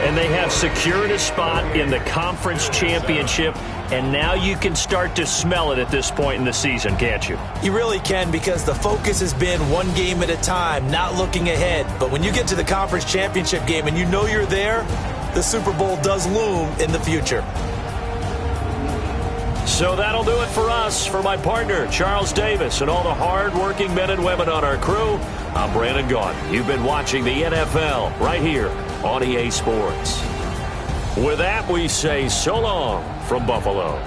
And they have secured a spot in the conference championship, and now you can start to smell it at this point in the season, can't you? You really can, because the focus has been one game at a time, not looking ahead. But when you get to the conference championship game and you know you're there, the Super Bowl does loom in the future. So that'll do it for us. For my partner, Charles Davis, and all the hard-working men and women on our crew, I'm Brandon Gaudin. You've been watching the NFL right here on EA Sports. With that, we say so long from Buffalo.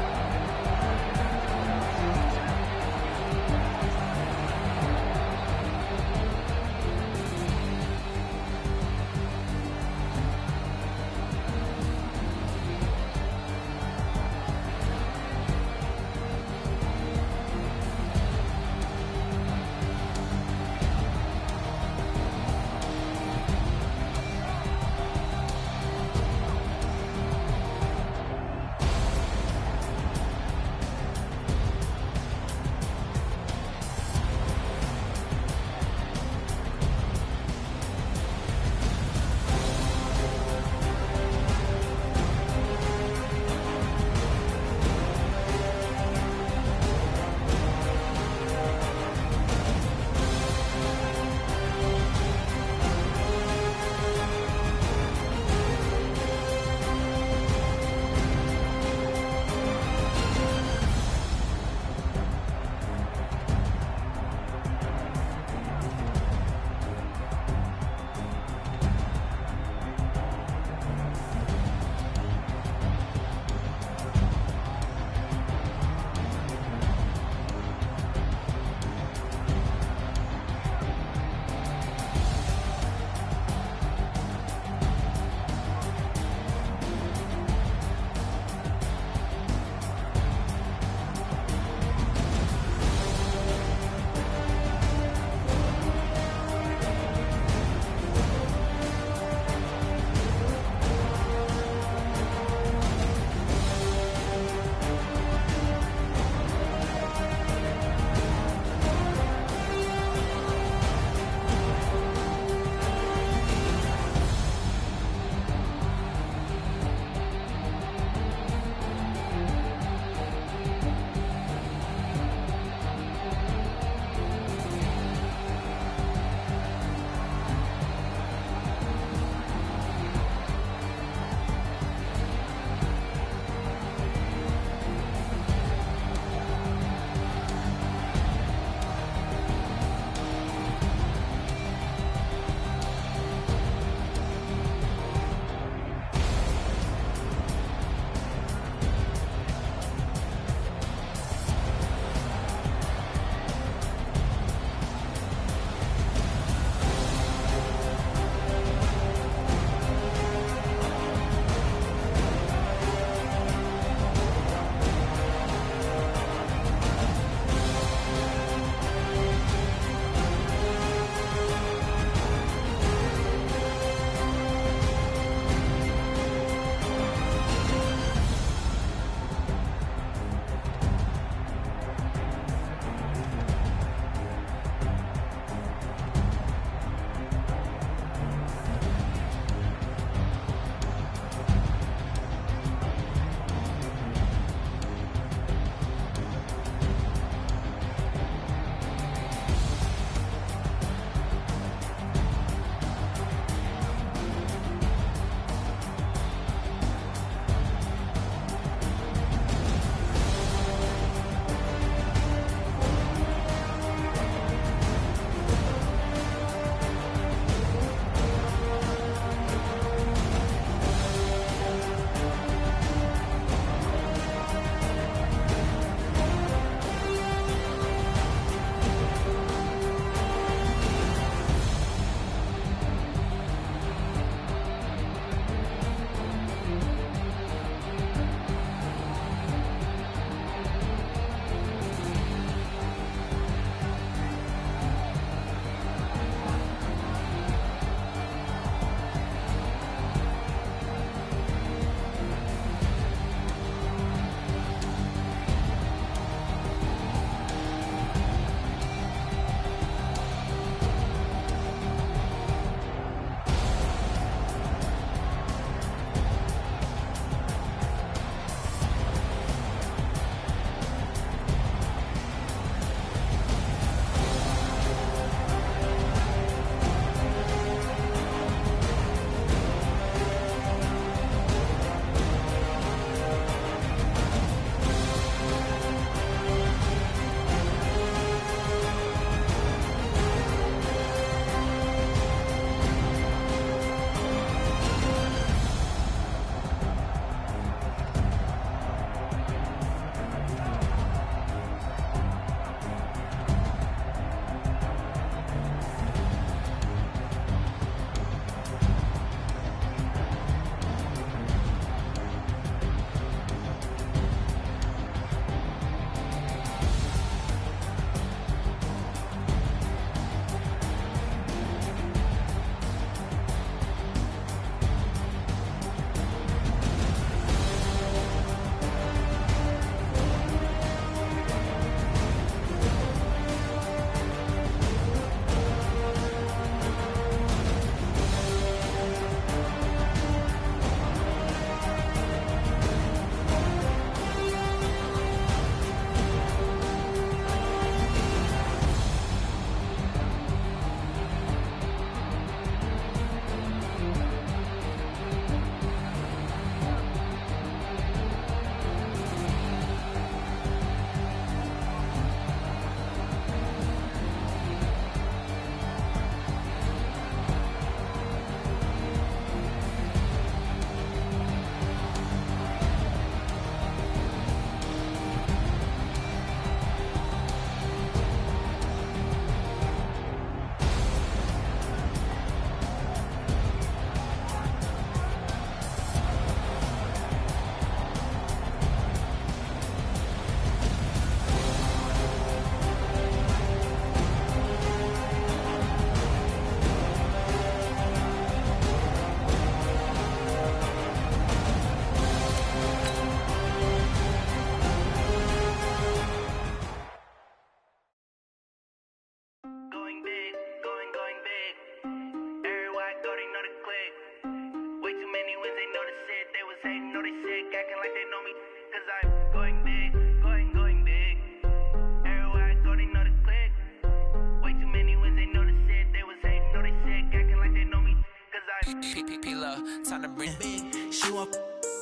time to bring big. She want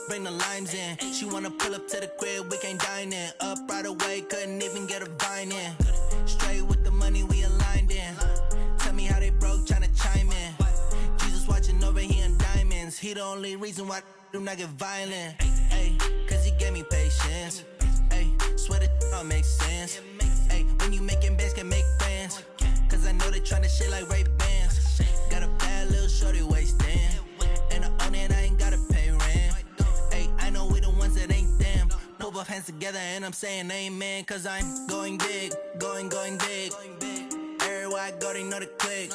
bring the limes in. She wanna pull up to the crib, we can't dine in. Up right away, couldn't even get a vine in. Straight with the money we aligned in. Tell me how they broke, tryna chime in. Jesus watching over here in diamonds. He the only reason why I do not get violent. Ay, cause he gave me patience. Ay, swear that all makes sense. Ay, when you making bands, can make friends. Cause I know they tryna shit like Ray-Bans. Got a bad little shorty wasting. And I own it, I ain't gotta pay rent. Ay, I know we the ones that ain't them. Pull both hands together and I'm saying amen. Cause I'm going big, going big. Everywhere I go, they know the click.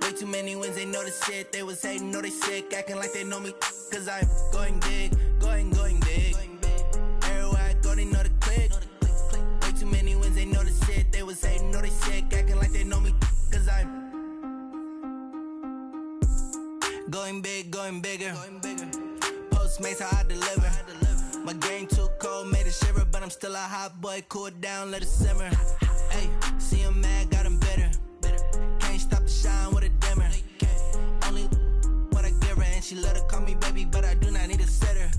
Way too many wins, they know the shit. They was hating, know they sick, acting like they know me. Cause I'm going big, going big. Everywhere I go, they know the click. Way too many wins, they know the shit. They was hating, know they sick, acting like they know me. Cause I'm going big, going bigger. Postmates, how I deliver. My game too cold, made it shiver. But I'm still a hot boy, cool it down, let it simmer. Hey, see him mad, got him bitter. Can't stop the shine with a dimmer. Only what I give her, and she let her call me baby, but I do not need a sitter.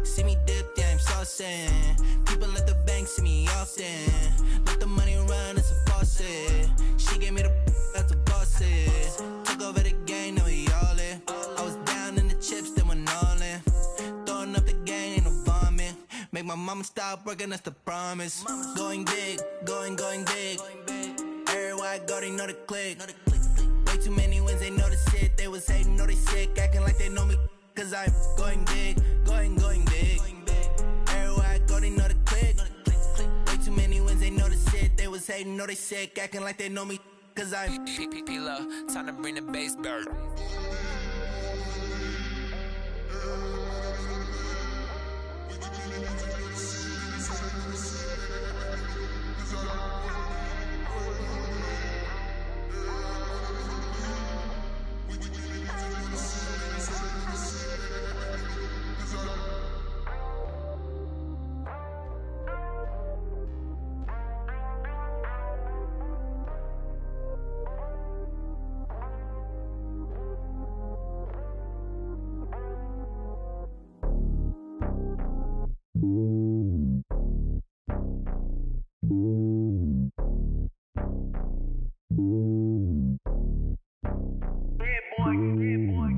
See me dip, yeah, I'm saucing. People at the bank see me often. Let the money run, it's a faucet. She gave me the that's a boss it. Took over the game, now we all in. I was down in the chips, then went all in. Throwing up the game, ain't no vomit. Make my mama stop working, that's the promise. Going big, going big. Everywhere I go, they know the click. Way too many wins, they know the shit. They was hating, know they sick, acting like they know me. Cause I'm going big, going big. Everywhere I go, they know the click. Way too many wins, they know the shit. They was hating, know they sick, acting like they know me. Cause I'm P-P-P-Lo, time to bring the bass bird.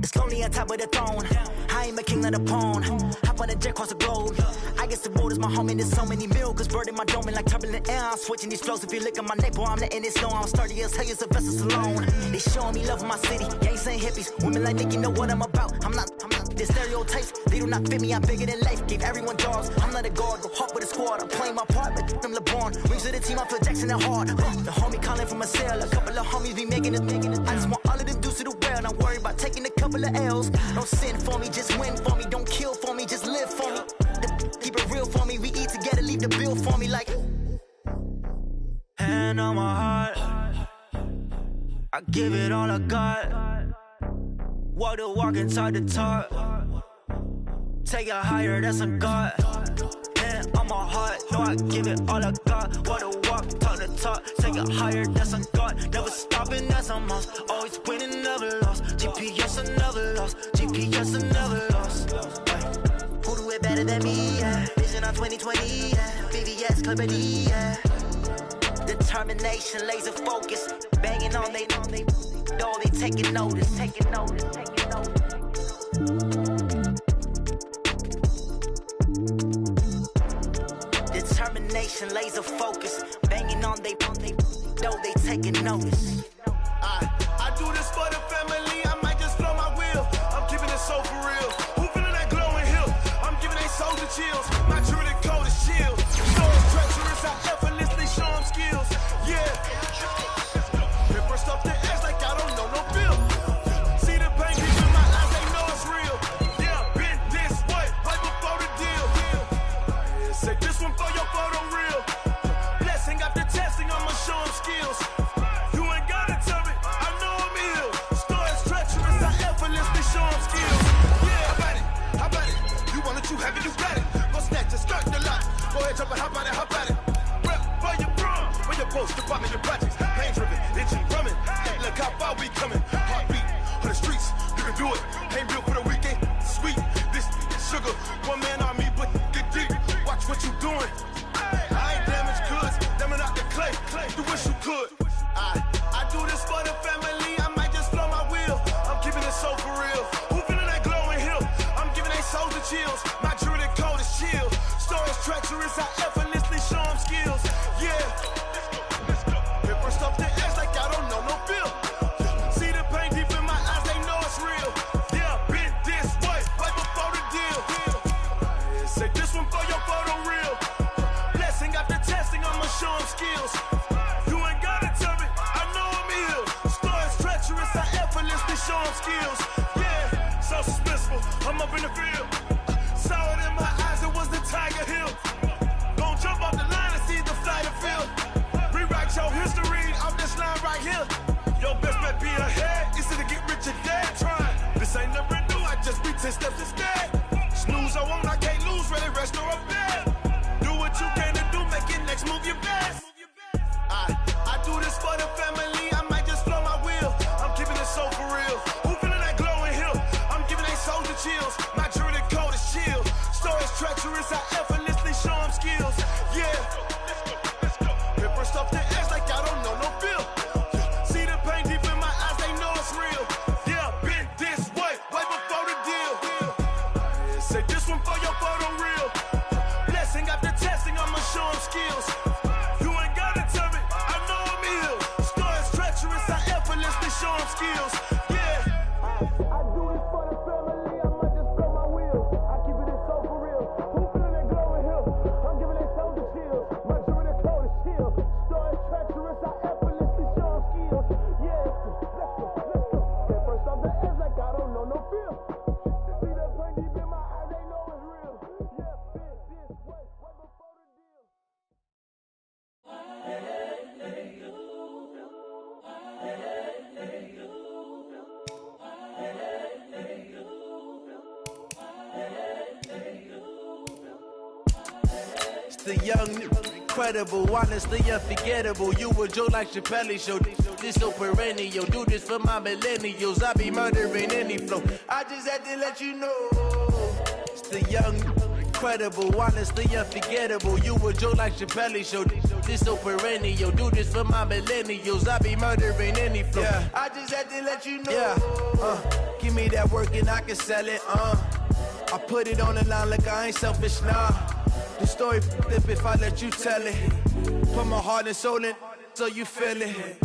It's lonely on top of the throne. I ain't a king of the pawn. Hop on a jet across the globe. I guess the road is my home and there's so many miracles burning my dome and like turbulent air. I'm switching these flows. If you look at my neck, boy, I'm letting it snow. I'm sturdy as hell, as Sylvester Stallone. They showing me love in my city. Gangsta and hippies. Women like Nicky know what I'm about. I'm not their stereotypes. They do not fit me. I'm bigger than life. Gave everyone dogs. I'm not a guard. Go hard with a squad. I'm playing my part, but I'm LeBron. Rings to the team. I feel Jackson and hard. The homie calling from a cell. A couple of homies be making it. I just want all of them dudes to the well. Not worried about taking a couple of L's. Don't sin for me, just win for me. Don't kill for me, just live for me. Keep it real for me. We eat together, leave the bill for me like. Hand on my heart, I give it all I got. Walk the walk and talk the talk. Take it higher, that's a God. Hand on my heart, no, I give it all I got. Walk the walk, talk the talk. Take it higher, that's a God. Never stopping, that's a must. Always winning, never lost. GPS, I never lost. GPS, I never lost. Who do it better than me? Yeah. Vision on 2020. Yeah. VVS, Clippity. Yeah. Determination, laser focus. Banging on they door, they taking notice. Determination, laser focus. Banging on they door, they taking notice. I do this for the family. I might just blow my wheel. I'm keeping it so for real. Who feeling that glowing hill? I'm giving they soldier chills. My jewelry cold as shield. So treacherous, I effortlessly show them skills. Yeah. Ripper stuff the edge like I don't know no feel. See the pain deep in my eyes, they know it's real. Yeah, been this way right before the deal. Say this one for your photo reel. Blessing after testing, I'ma show them skills. You ain't gotta tell me, I know I'm ill. Stories treacherous, I effortlessly show them skills. Yeah, how about it? You want it, you have it, you got it. Go snatch it, start the lot. Go ahead, jump it, how about it? Rep for your bro, for your post, department, your projects. Pain driven, itching, drumming. Hey, look how far we coming. Heartbeat for the streets, you can do it. Ain't built for the I'm up in the field. Saw it in my eyes, it was the Tiger Hill. Gon' jump off the line and see the fly the field. Rewrite your history off this line right here. Your best bet be ahead, easy to get rich or dead trying. This ain't never new, I just be 10 steps instead. Snooze I won't, I can't lose, ready, rest or a bed. Do what you can to do, make your next move your best. I do this for the family, I might just flow my wheel. I'm keeping it so for real. Who feeling that glowing hill? I'm giving they soldier chills. My jewelry code is chill. Stories treacherous, I effortlessly show them skills. Yeah. Paper stuff the edge like I don't know no feel. See the pain deep in my eyes, they know it's real. Yeah, been this way before the deal. Say this one for your photo reel. Blessing after testing, I'ma show them skills. You ain't gotta tell me, I know I'm ill. Stories treacherous, I effortlessly show them skills. Yeah. I do this for the family, I might just blow my wheel. I keep it so for real. Who feeling that glowing hill? I'm giving they soldier chills. My jewelry code is chill. Stories treacherous, I effortlessly show them skills. Yeah. Let's go. Get first off the edge like I don't know no feel. See the pain deep in my eyes, they know it's real. Yeah, been this way before the deal. It's the young, incredible, honestly unforgettable. You a Joe like Chappelle show. This so perennial. Do this for my millennials. I be murdering any flow. I just had to let you know. It's the young, incredible, honestly unforgettable. You a Joe like Chappelle show. This so perennial. Do this for my millennials. I be murdering any flow. Yeah. I just had to let you know. Yeah. Give me that work and I can sell it. I put it on the line like I ain't selfish, nah. The story flip if I let you tell it. Put my heart and soul in so you feel it.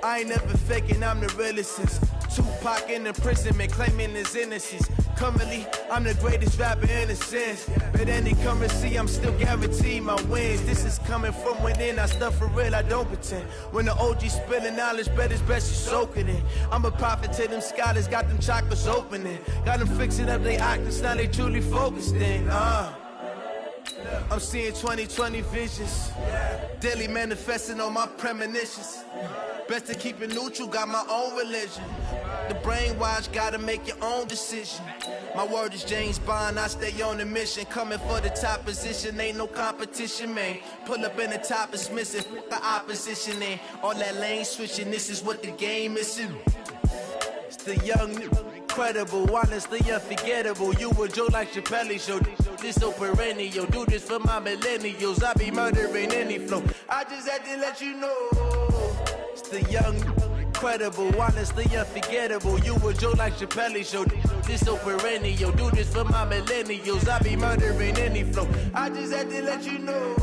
I ain't never faking, I'm the realest since Tupac in imprisonment, claiming his innocence. Currently, I'm the greatest rapper in a sense. But any currency, I'm still guaranteed my wins. This is coming from within, I stuff for real, I don't pretend. When the OG spilling knowledge, bet it's best you soak it in. I'm a prophet to them scholars, got them chakras opening. Got them fixing up they octaves, now they truly focused in. I'm seeing 2020 visions. Daily manifesting on my premonitions. Best to keep it neutral, got my own religion. The brainwash, gotta make your own decision. My word is James Bond, I stay on the mission. Coming for the top position, ain't no competition, man. Pull up in the top, it's missing, the opposition in. All that lane switching, this is what the game is in. It's the young, incredible, honestly unforgettable. You a Joe like Chappelle show. This so perennial. Do this for my millennials. I be murdering any flow. I just had to let you know. It's the young, incredible, honestly unforgettable. You a Joe like Chappelle show. This so perennial. Do this for my millennials. I be murdering any flow. I just had to let you know.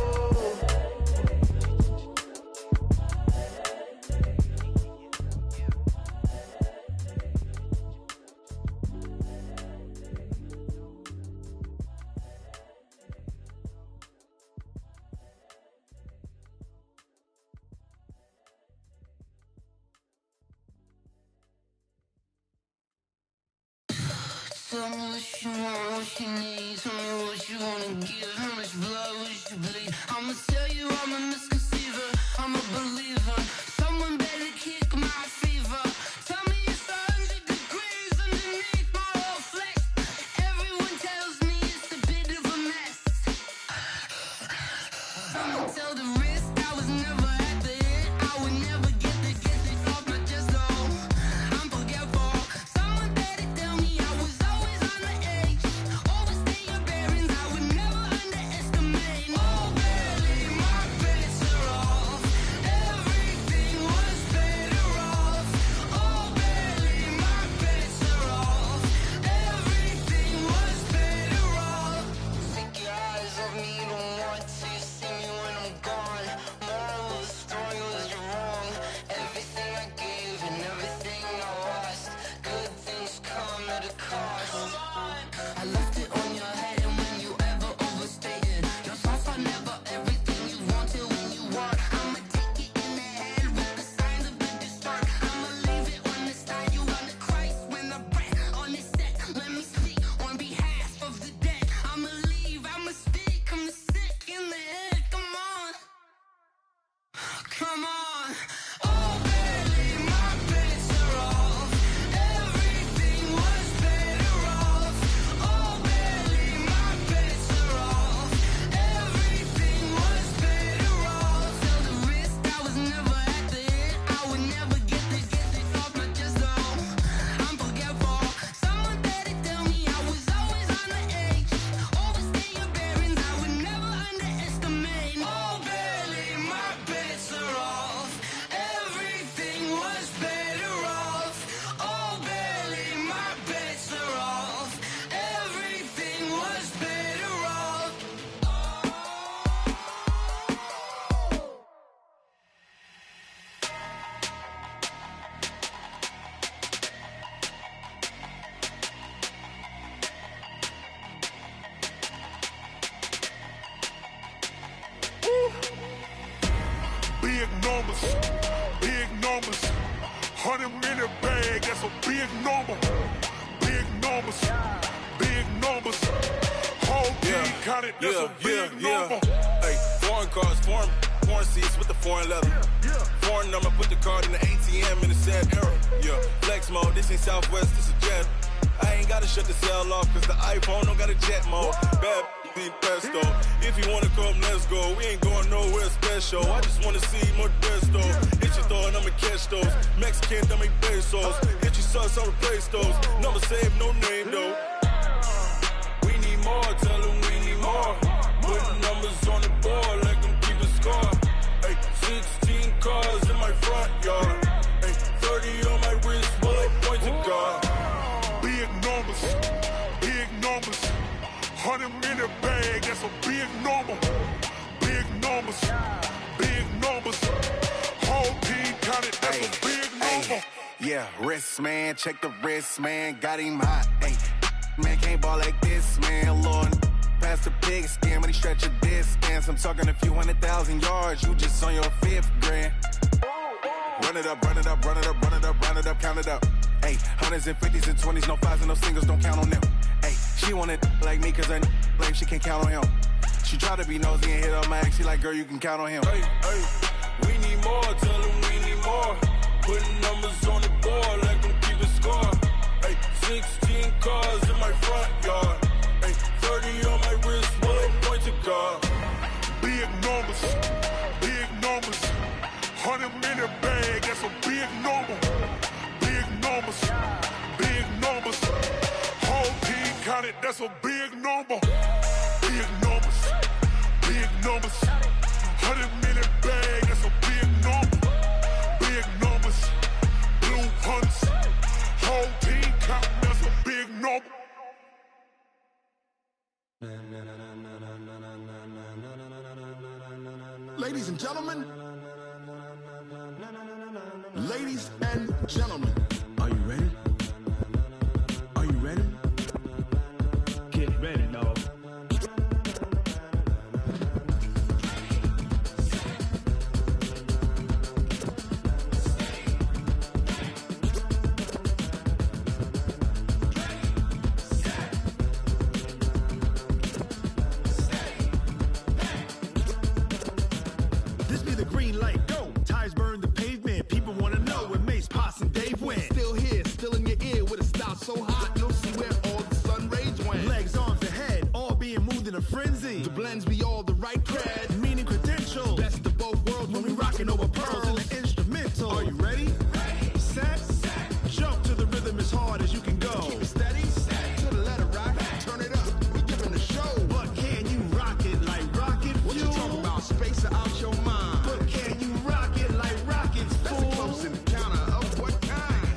Tell me what you want, what you need. Tell me what you wanna give. How much blood would you bleed? I'ma tell you I'm a misconceiver. I'm a believer. Someone better kick my fever. Tell me it's 100 degrees underneath my whole flesh. Everyone tells me it's a bit of a mess. I'ma tell the risk I was never at the end. I would never get the off my chest though. I'm forgetful. Someone better tell me I was always on the edge. Overstay your bearings, I would never underestimate. Oh, barely, my bets are off. Everything numbers. 100 minute bag, that's a big number. Big numbers. Big numbers. Whole team counted, that's a big number. Hey, foreign cars, foreign seats with the foreign leather. Foreign number, put the card in the ATM in the sad era. Yeah, flex mode, this ain't Southwest, this is jet. I ain't gotta shut the cell off, cause the iPhone don't got a jet mode. Bad pesto. If you wanna come, let's go. We ain't going nowhere special. I just wanna see more desto. Hit your throw and I'ma catch those. Mexican, don't make pesos. Hit your sauce, I'll replace those. Number save, no name though. We need more, tell them we need more. Putting numbers on the board, let them keep a score. Hey, 16 cars in my front yard. Hey, 30 on my wrist, bullet points of God. Big numbers, big numbers. 100 minute bag, that's a big number. Big numbers, big numbers. Whole team counted, that's a big number. Yeah, wrist man, check the wrist man, got him hot. Ay, man can't ball like this, man. Lord, past the pig skin when he stretch a distance. I'm talking a few 100,000 yards, you just on your 5th grand. Run it up, run it up, run it up, run it up, run it up, count it up. Hey, hundreds and 50s and 20s, no 5s and no singles, don't count on them. Hey, she want it like me, cause her lame, she can't count on him. She try to be nosy and hit on my ex, she like, girl, you can count on him. Hey, we need more, tell them we need more. Putting numbers on the board, let them keep a score. Hey, 16 cars in my front yard. Hey, 30 on my wrist, bullet points of God. Big numbers, big numbers. 100 minute bag, that's a big number. Big numbers, big numbers. Whole team counted, that's a big number. Big numbers, big numbers. 100 minute bag, that's a big number. Big numbers, blue hunts. Whole team counting, that's a big number. Ladies and gentlemen, ladies and gentlemen, are you ready? Are you ready? Get ready, dog. This be the green light, go. Tires burn the pavement. People wanna know where Mace, Potts, and Dave went. Still here, still in your ear with a style so hot, you'll see where all the sun rays went. Legs, arms, and head, all being moved in a frenzy. The blends be all the right cred, meaning credentials. Best of both worlds when we rockin' over pearls in the instrumental. Are you ready? Set, jump to the rhythm as hard as you can go. Keep it steady, to the letter right. Turn it up, we giving the show. But can you rock it like rocket fuel? What you talking about? Space out your mind. But can you rock it like rockets, fool? That's a close encounter of what kind?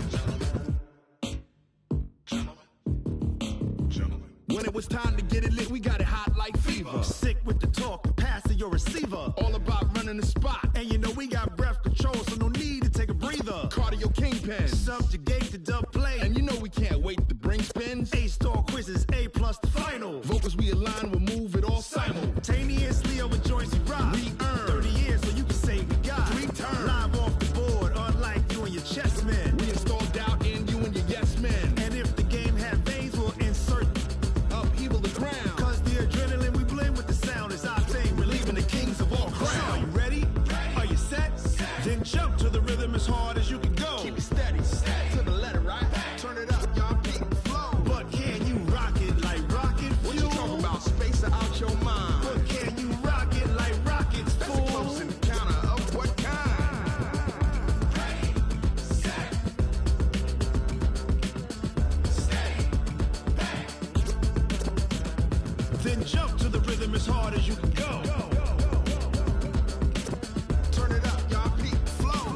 Gentlemen. When it was time to get it lit, we got it hot like fever. Sick with the talk, pass to your receiver. All about running the spot. And you know we got breath control, so no need to take a breather. Cardio kingpin, subjugate the dub play. And you know we can't wait to bring spins. A-star quizzes, A+ the final. Vocals we align, we'll move it all simultaneously over joints we rock. We earn 30 years, so you can say we got 3 turns. Live off the board, unlike you and your chess men. We install doubt in you and your yes men. And if the game had veins, we'll insert upheaval the ground. Cause the adrenaline we blend with the sound is our thing, relieving the kings of all crowns. Are you ready? Are you set? Then jump to the rhythm as hard as you can go. Keep it steady, to the letter right. Turn it up, y'all beat the flow. But can you rock it like rocket fuel? What you talking about? Space out your mind. But can you rock it like rockets, fool? That's a close encounter of what kind? Then jump to the rhythm as hard as you can go. Turn it up, y'all beat the flow.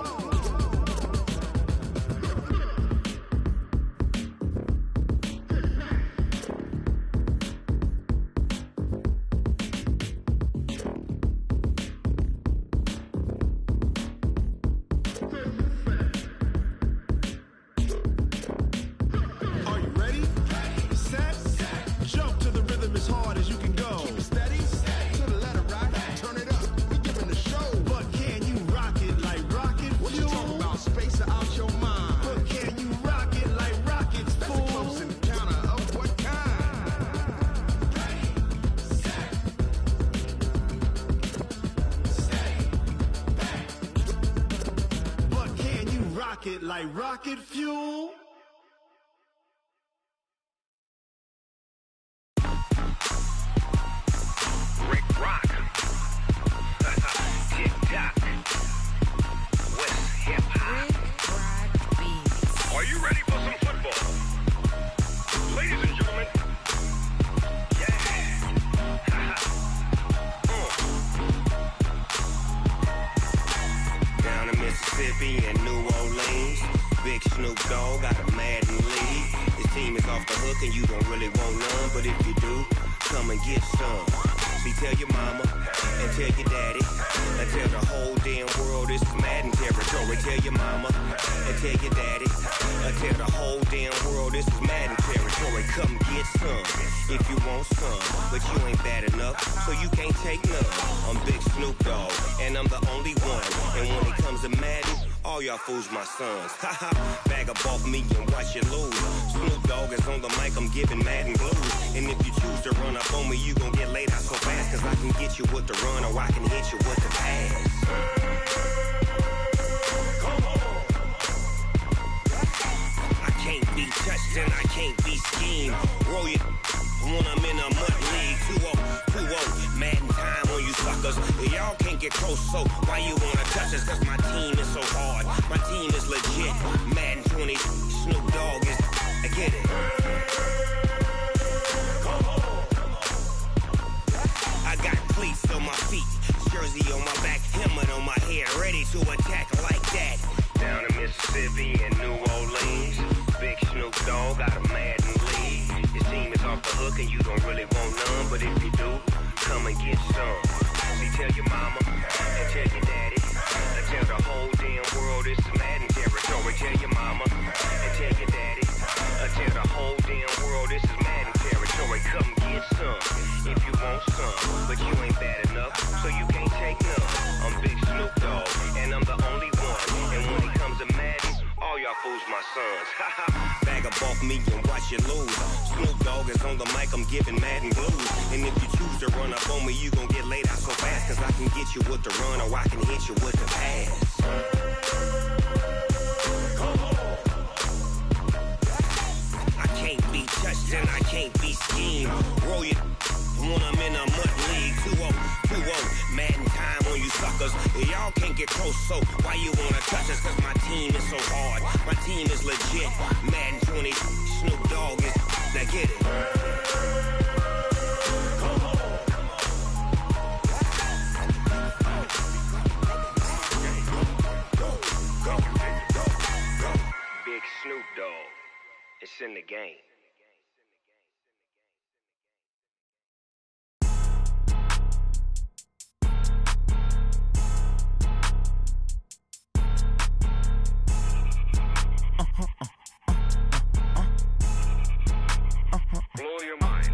Are you ready? Set, jump to the rhythm as hard as you can go. Keep it steady, to rocket like rocket fuel. Rick Rock. Tick-tock. West hip-hop. Are you ready for some football? Ladies and gentlemen. Yeah. Down in Mississippi and New Orleans, Big Snoop Dogg got a Madden league. His team is off the hook and you don't really want none, but if you do, come and get some. See, tell your mama and tell your daddy and tell the whole damn world this is Madden territory. Tell your mama and tell your daddy and tell the whole damn world this is Madden territory. Come get some if you want some, but you ain't bad enough, so you can't take none. I'm Big Snoop Dogg and I'm the only one. And when it comes to Madden, all y'all fools my sons. Haha, bag up off me and watch you lose. Snoop Dogg is on the mic, I'm giving Madden blues. And if you choose to run up on me, you gon' get laid out so fast. Cause I can get you with the run or I can hit you with the pass. I can't be touched and I can't be schemed. Roll it when I'm in a mud league. 2-0, Madden time on you suckers. Y'all can't get close, so why you wanna touch us? Cause my team is so hard, my team is legit. Madden 20, Snoop Dogg is, I get it. I got cleats on my feet, jersey on my back, helmet on my head, ready to attack like that. Down in Mississippi and New Orleans, Big Snoop Dogg got a Madden league. His team is off the hook and you don't really want none, but if you do, come and get some. See, tell your mama and tell your daddy and tell the whole damn world this is Madden territory. Tell your mama and tell your daddy and tell the whole damn world this is Madden territory. Come get some if you want some, but you ain't bad enough, so you can't take none. I'm Big Snoop Dogg and I'm the only one. And when it comes to Madden, all y'all fools my sons. Bag up off me and watch you lose. Snoop Dogg is on the mic, I'm giving Madden blues. And if you choose to run up on me, you gon' get laid out so fast. Cause I can get you with the run or I can hit you with the pass. I can't be touched and I can't be schemed. Roll it when I'm in a mud league. 2-0, Madden time on you suckers. Y'all can't get close, so why you wanna touch us? Cause my team is so hard, my team is legit. Madden 20, Snoop Dogg is, now get it. Big Snoop Dogg, it's in the game. Blow your mind.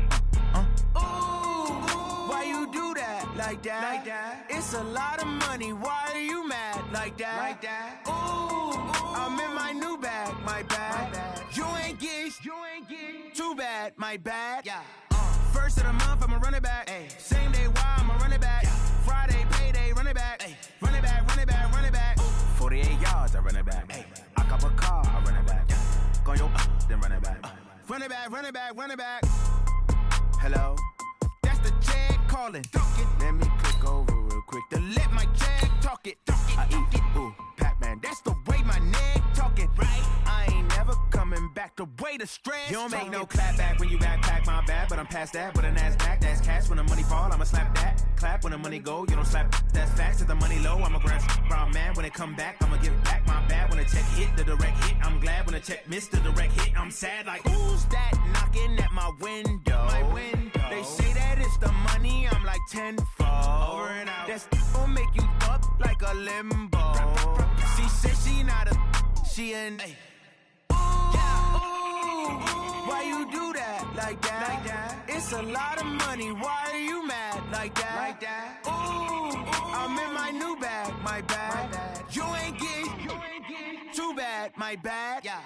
Why you do that? Like that? It's a lot of money. Why are you mad? Like that? I'm in my new bag. My bad. You ain't get too bad. My bad. Yeah. First of the month, I'ma run it back. Ay. Same day, why I'ma run it back. Yeah. Friday, payday, run it back. Ay. Run it back, run it back, run it back. 48 yards, I run it back. Ay. I cop a car, I run it back. Go your then run it back. Run it back, run it back, run it back. Hello? That's the check calling. Let me click over real quick to let my check talk it. I eat it, ooh, Pac-Man. That's the way my neck talking. Right? I ain't never coming back. The way the stress. You don't make no clap back when you backpack, my bad. But I'm past that with a NASDAQ. That's cash when the money fall. I'ma slap that. Clap when the money go. You don't slap. That's facts. If the money low, I'ma grab brown man. When it come back, I'ma give back my bad. When the check hit, the direct hit. I'm glad when the check missed the direct hit. I'm sad like, who's that knocking at my window? My window. They say that it's the money. I'm like tenfold. Over and out. That's gon' make you up like a limbo. She said she not a, she an. Ay. Why you do that? Like that? It's a lot of money. Why are you mad? Like that? I'm in my new bag. My bad. You ain't get too bad. My bad. Yeah.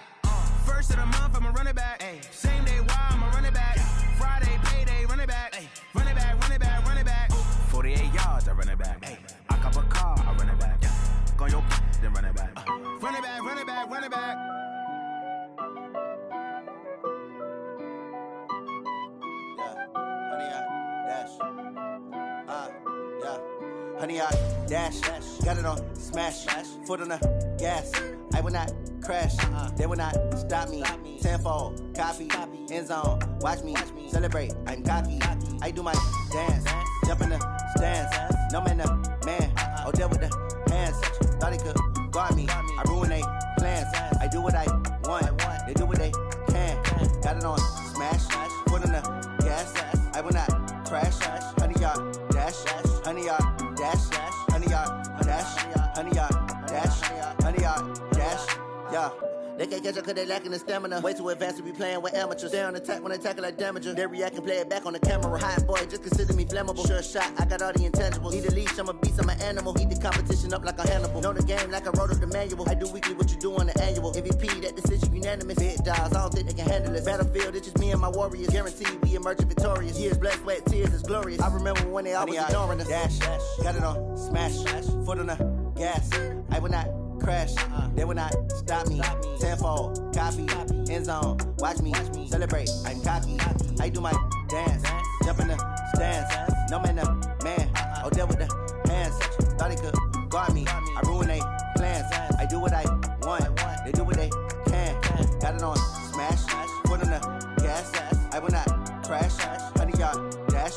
First of the month, I'ma run it back. Ay. Same day, why I'ma run it back. Friday, payday, run it back. Ay. Run it back, run it back, run it back. 48 yards, I run it back. Ay. I cop a car, I run it back. Go your then run it back. Run it back, run it back, run 100 yard dash. Got it on smash. Foot on the gas. I will not crash. They will not stop me. Tenfold, copy, end zone. Watch me celebrate. I'm cocky. I do my dance. Jump in the stands. No man, the man. Oh, there with the hands. Thought he could guard me. I ruin they plans. I do what I want. They do what they can. Got it on smash. Foot on the gas. I will not crash. 100 yard dash. 100 yard dash. 100 yard dash. 100 yard dash. 100 yard dash. Yeah. They can't catch up cause they lacking the stamina. Way too advanced to be playing with amateurs. Stay on attack when they tackle like damager. They react and play it back on the camera. Hot boy, just consider me flammable. Sure shot, I got all the intangibles. Need a leash, I'm a beast, I'm an animal. Eat the competition up like a Hannibal. Know the game like I wrote up the manual. I do weekly what you do on the annual. MVP, that decision unanimous. Big dogs, I don't think they can handle it. Battlefield, it's just me and my warriors. Guaranteed we emerge victorious. Years, blood, sweat, tears, it's glorious. I remember when they always ignoring us. Dash, got it on smash. Foot on the gas. I will not crash. They will not stop me. Tenfold, copy, end zone. Watch me celebrate. I'm cocky. I do my dance. Jump in the stands. No man, the man. Oh, there with the hands. Thought he could guard me. I ruin they plans. I do what I want. They do what they can. Got it on smash. Foot on the gas. I will not crash. 100 yard dash.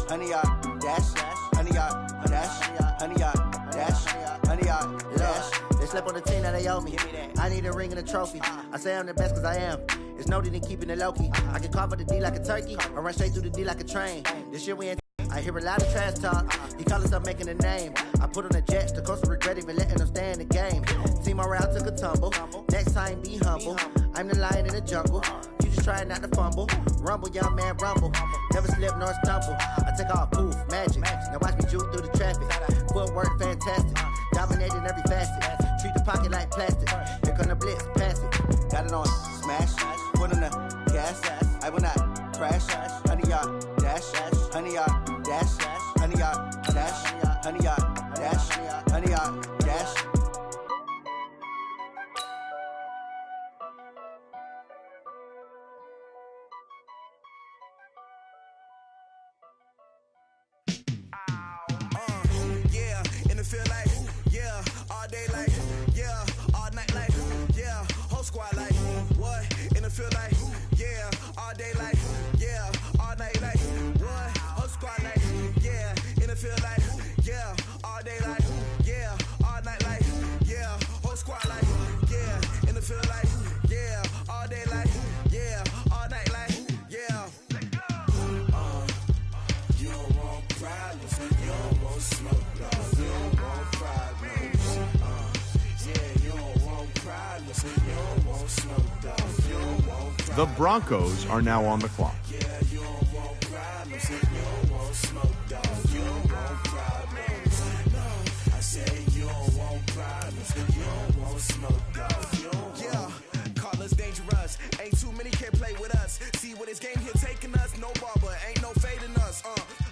100 yard dash. 100 yard dash. 100 yard dash. 100 yard dash. They slept on the team that they owe me. I need a ring and a trophy. I say I'm the best cause I am. It's no need in keeping it low-key. I can carve up the D like a turkey or run straight through the D like a train. This year we ain't. I hear a lot of trash talk. He call himself making a name. I put on the Jets. The coach will regret even letting them stay in the game. Team morale took a tumble. Next time be humble. I'm the lion in the jungle. You just try not to fumble. Rumble, young man, rumble. Never slip nor stumble. I take off, poof, magic. Now watch me juke through the traffic. Footwork fantastic. Dominating every facet. Treat the pocket like plastic. Here come the blitz, pass it. Got it on smash. Foot on the gas. I will not crash. 100 yard dash. 100 yard dash. 100 yard dash. 100 yard dash. 100 yard dash. Yeah, in the field like, yeah, all day like, yeah, all night like, yeah, whole squad like, what? In the field like, yeah, all day like, yeah, all night like, what? Whole squad like, yeah, in the field like, yeah, all day like, yeah, all night like, yeah, whole squad like, yeah, in the field like, yeah, all day like, yeah, all night like, yeah. You don't want problems, you don't want smoke, no, you don't want problems. Yeah, you don't want problems, you don't want smoke, dog, you don't want problems. The Broncos are now on the clock. Yeah, you don't want problems, you don't want smoke, dog, you don't want problems. No, I say you don't want problems, you don't want smoke, dog, you don't want. Yeah, call us dangerous, ain't too many can play with us. See what this game here taking us, no barber, ain't no fading us.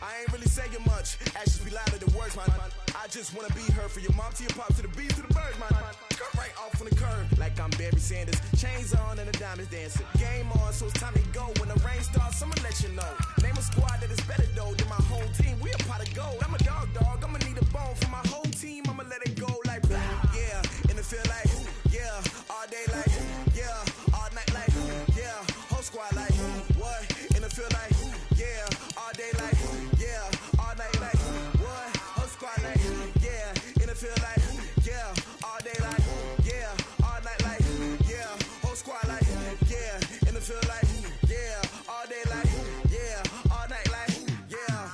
I ain't really saying much, actions be louder than words, man. I just wanna be heard for your mom to your pop to the beat to the birds, man. Cut right off on the curb, like I'm Barry Sanders. Chains on and the diamonds dancing. Game on, so it's time to go. When the rain starts, I'ma let you know. Name a squad that is better though than my whole team. We a pot of gold. I'm a dog, I'ma need a bone for my whole team. I'ma let it go like, yeah, in the field like, yeah, all day like, yeah, all night like, yeah, whole squad like, what? In the field like, yeah, all day like, yeah, all night like, what? Whole squad like, yeah, in the field like, yeah, all day like, yeah, all night like, yeah, whole squad like, yeah, in the field like, yeah, all day like, yeah, all night like, yeah.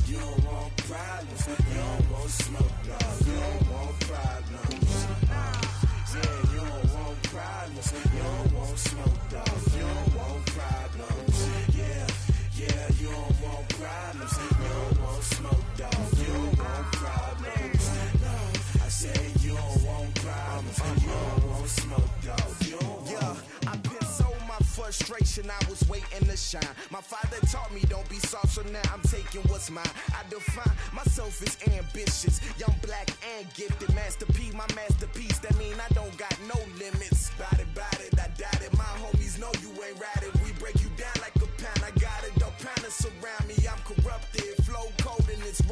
You don't want problems, you don't want smoke, no, you don't want problems. Yeah, you don't want problems, you don't want smoke, dog, you don't want problems. Yeah, yeah, you don't want problems, you don't want smoke, dog, you don't want problems. No, I say you don't want problems, you don't want smoke, dog, you don't want. Yeah, I been so my frustration, I was waiting to shine. My father taught me don't be soft, so now I'm taking what's mine. I define myself as ambitious, young, black, and gifted. Master P, my masterpiece, that mean I don't got no limits. Bout it, I doubt it. My homies know you ain't ratted. We break you down like a pound. I got it, don't pound to surround me. I'm corrupted, flow cold and it's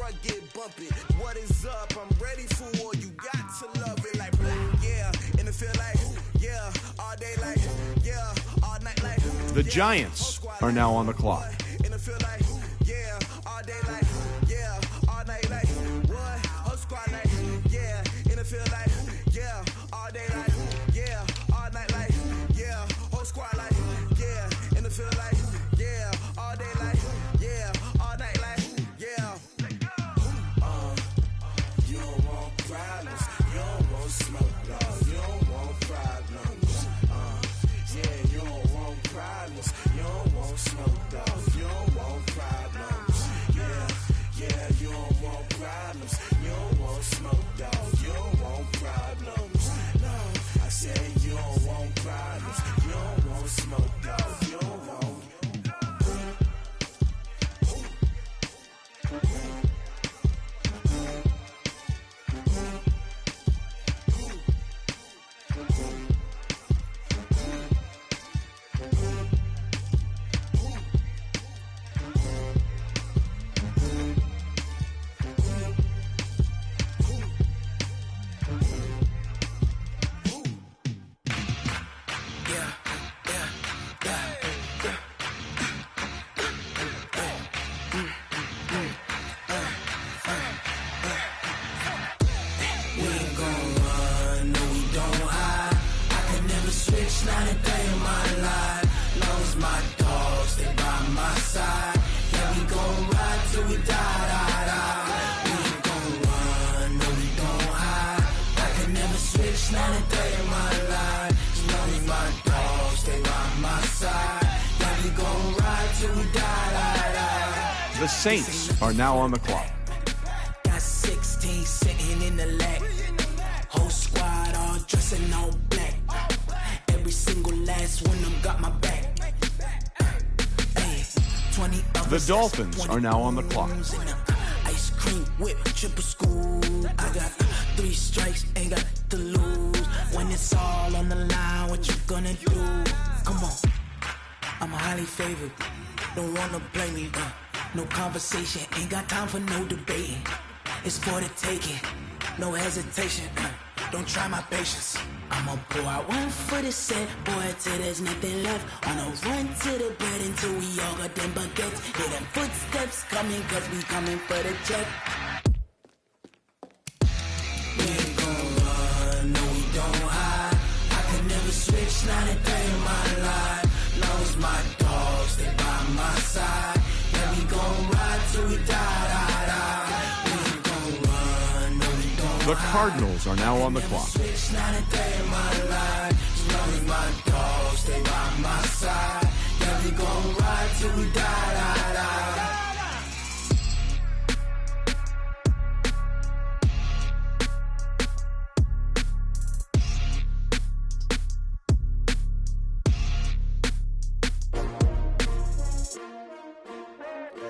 it. What is up? I'm ready for war. You got to love it like yeah. And it feel like yeah. All day like yeah. All night like The Giants are now on the clock. and it feel like yeah. All day like yeah. All night like what? Whole squad like yeah. And it feel like yeah. All day like yeah. All night like yeah. Whole squad like yeah. And it feel like yeah. All day like yeah. All night like yeah. You don't want problems. You don't want smoke, dog. You don't want problems. Yeah, you don't want problems. You don't want smoke, dog. You don't want problems. Yeah, you don't want problems. You don't want smoke, dog. You don't want problems. No, I said you don't want problems. You don't want smoke, dog. You don't want. The Saints are now on the clock. Got 16 sitting in the lag. Whole squad all dressing all black. Every single last one of them got my back. Hey, 20 of The us, Dolphins that's are now on the 20 clock. rooms in a ice cream whip, triple school. I got 3 strikes, ain't got to lose. When it's all on the line, what you gonna do? Come on, I'm highly favored. Don't wanna play me, no conversation, ain't got time for no debating. It's for the taking, no hesitation. Don't try my patience. I'ma pour out one for the set, boy, till there's nothing left. On a run to the bread until we all got them baguettes. Hear them footsteps coming, cause we coming for the check. We ain't gon' run, no, we don't hide. I can never switch, not a day in my life. Long as my dogs stay by my side. Yeah, we gon' ride till we die. We ain't gon' run, no, we don't The Cardinals are now on the clock. switch, not a day in my life. As long as my dogs stay by my side. Yeah, we gon' ride till we die.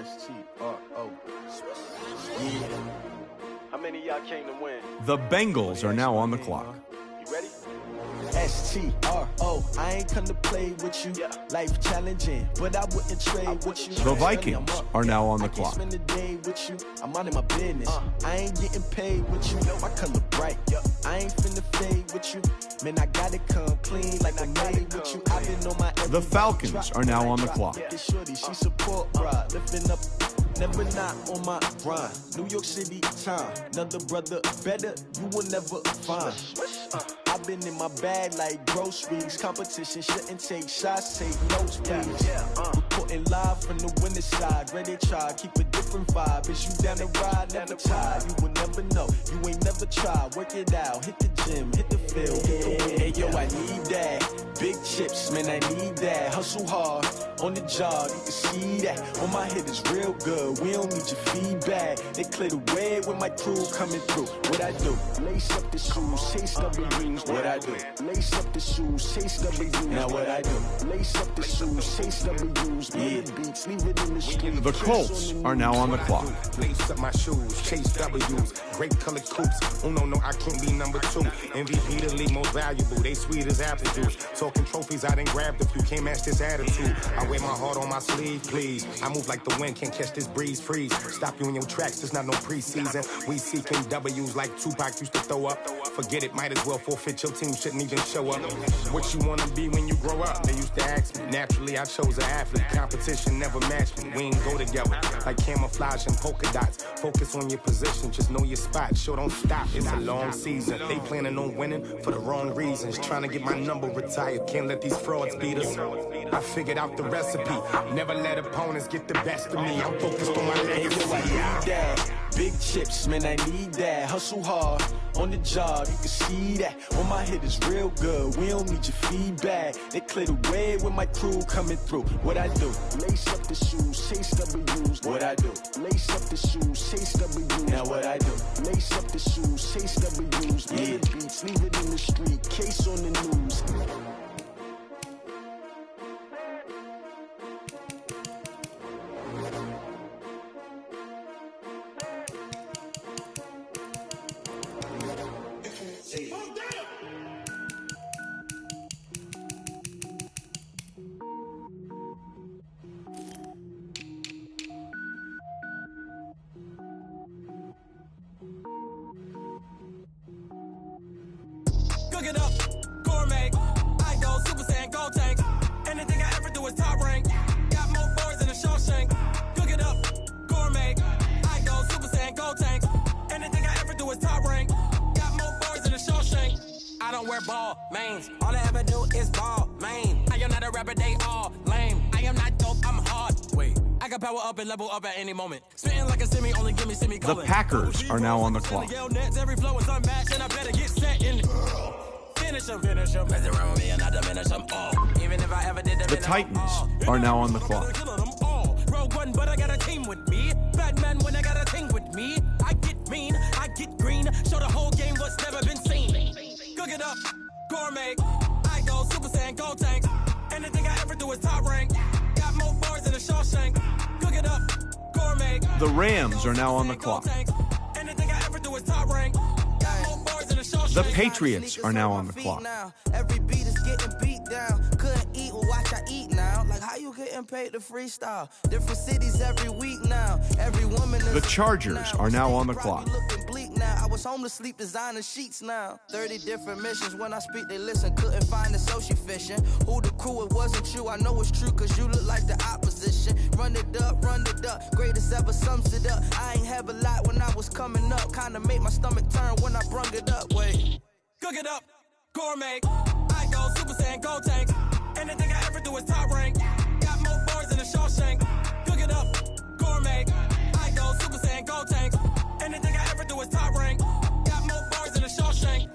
S-T-R-O. Yeah. How many of y'all came to win? The Bengals are now on the clock. You ready? S-T-R-O. I ain't come to play with you. Life challenging, but I wouldn't trade with you. The Vikings are now on the clock. Spend the day with you. I'm out of my business. I ain't getting paid with you. My color bright. I ain't finna fade with you. Man, I gotta come clean like I made with you. I've been on my The Falcons are now on the clock. Shorty, she support ride, lifting up, never not on my grind. New York City time, another brother better, you will never find. I've been in my bag like groceries. Competition shouldn't take shots, take notes, please. Reporting live from the winning side. Ready to try, keep a different vibe. Is you down the ride, never tired. You will never know, you ain't never tried. Work it out, hit the gym, hit the field. Hey yo, I need that. Big chips, man, I need that. Hustle hard on the job, you can see that. On my head is real good, we don't need your feedback. They clear the way with my crew coming through. What I do? Lace up the shoes, chase W's. What I do? Lace up the shoes, chase W's. Now what I do? Lace up the shoes, chase W's. Yeah, beats, leave it in the street. The Colts are now on the clock. Lace up my shoes, chase W's. Great colored coops. Oh no, I can't be number 2. MVP the league most valuable. They sweet as apple juice. Talking trophy trophies, I done grabbed a few. Can't match this attitude. I wear my heart on my sleeve, please. I move like the wind, can't catch this breeze, freeze. Stop you in your tracks, there's not no preseason. We seeking W's like Tupac used to throw up. Forget it, might as well forfeit. Your team shouldn't even show up. What you wanna be when you grow up? They used to ask me. Naturally, I chose an athlete. Competition never matched me. We ain't go together like camouflage and polka dots. Focus on your position, just know your spot. Sure, don't stop. It's a long season. They planning on winning for the wrong reasons. Trying to get my number retired. Can't let these frauds beat us. I figured out the recipe. Never let opponents get the best of me. I'm focused on my legacy. I need that. Big chips, man, I need that. Hustle hard on the job, you can see that. On my hit is real good. We don't need your feedback. They clear the way with my crew coming through. What I do? Lace up the shoes, chase W's. What I do? Lace up the shoes, chase W's. Now what I do? Lace up the shoes, chase W's. Yeah. Beats, leave it in the street, case on the news. Cook it up, gourmet. I go Super Saiyan, gold tank. Anything I ever do is top rank. Got more boards than a Shawshank. Cook it up, gourmet. I go Super Saiyan, gold tank. Anything I ever do is top rank. Got more boards than a Shawshank. I don't wear ball mains. All I ever do is ball main. I am not a rapper, they all lame. I am not dope, I'm hard. Wait, I can power up and level up at any moment. Spitting like a semi, only give me The Packers are now on the clock. Every flow is unmatched, and I better get set in. Finish them. Mess around with me and I diminish them all. Even if I ever did The Titans are now on the clock. Rogue One, but I got a team with me. Batman when I got a team with me. I get mean, I get green. Show the whole game what's never been seen. Cook it up, gourmet. I go Super Saiyan, gold tank. Anything I ever do is top rank. Got more bars than a Shawshank. Cook it up, gourmet. The Rams are now on the clock. Anything I ever do is top rank. Got more bars than a Shawshank. The Patriots are now on the clock. Every beat is getting beat down. Couldn't eat, well, watch I eat now. Like how you getting paid to freestyle? Different cities every week now. Every woman is The Chargers are now on the clock. looking bleak now. I was home to sleep designing sheets now. 30 different missions. When I speak, they listen. Couldn't find the social fishing. Who the crew? It wasn't you. I know it's true, cause you look like the opposition. Run it up, run it up. Greatest ever sums it up. I ain't have a lot when I was coming up. Kinda made my stomach turn when I brung it up. Wait. Cook it up, gourmet. I go Super Saiyan, gold tank. Anything I ever do is top rank. Got more bars than a Shawshank. Cook it up, gourmet. I go Super Saiyan, gold tank. Anything I ever do is top rank. Got more bars than a Shawshank.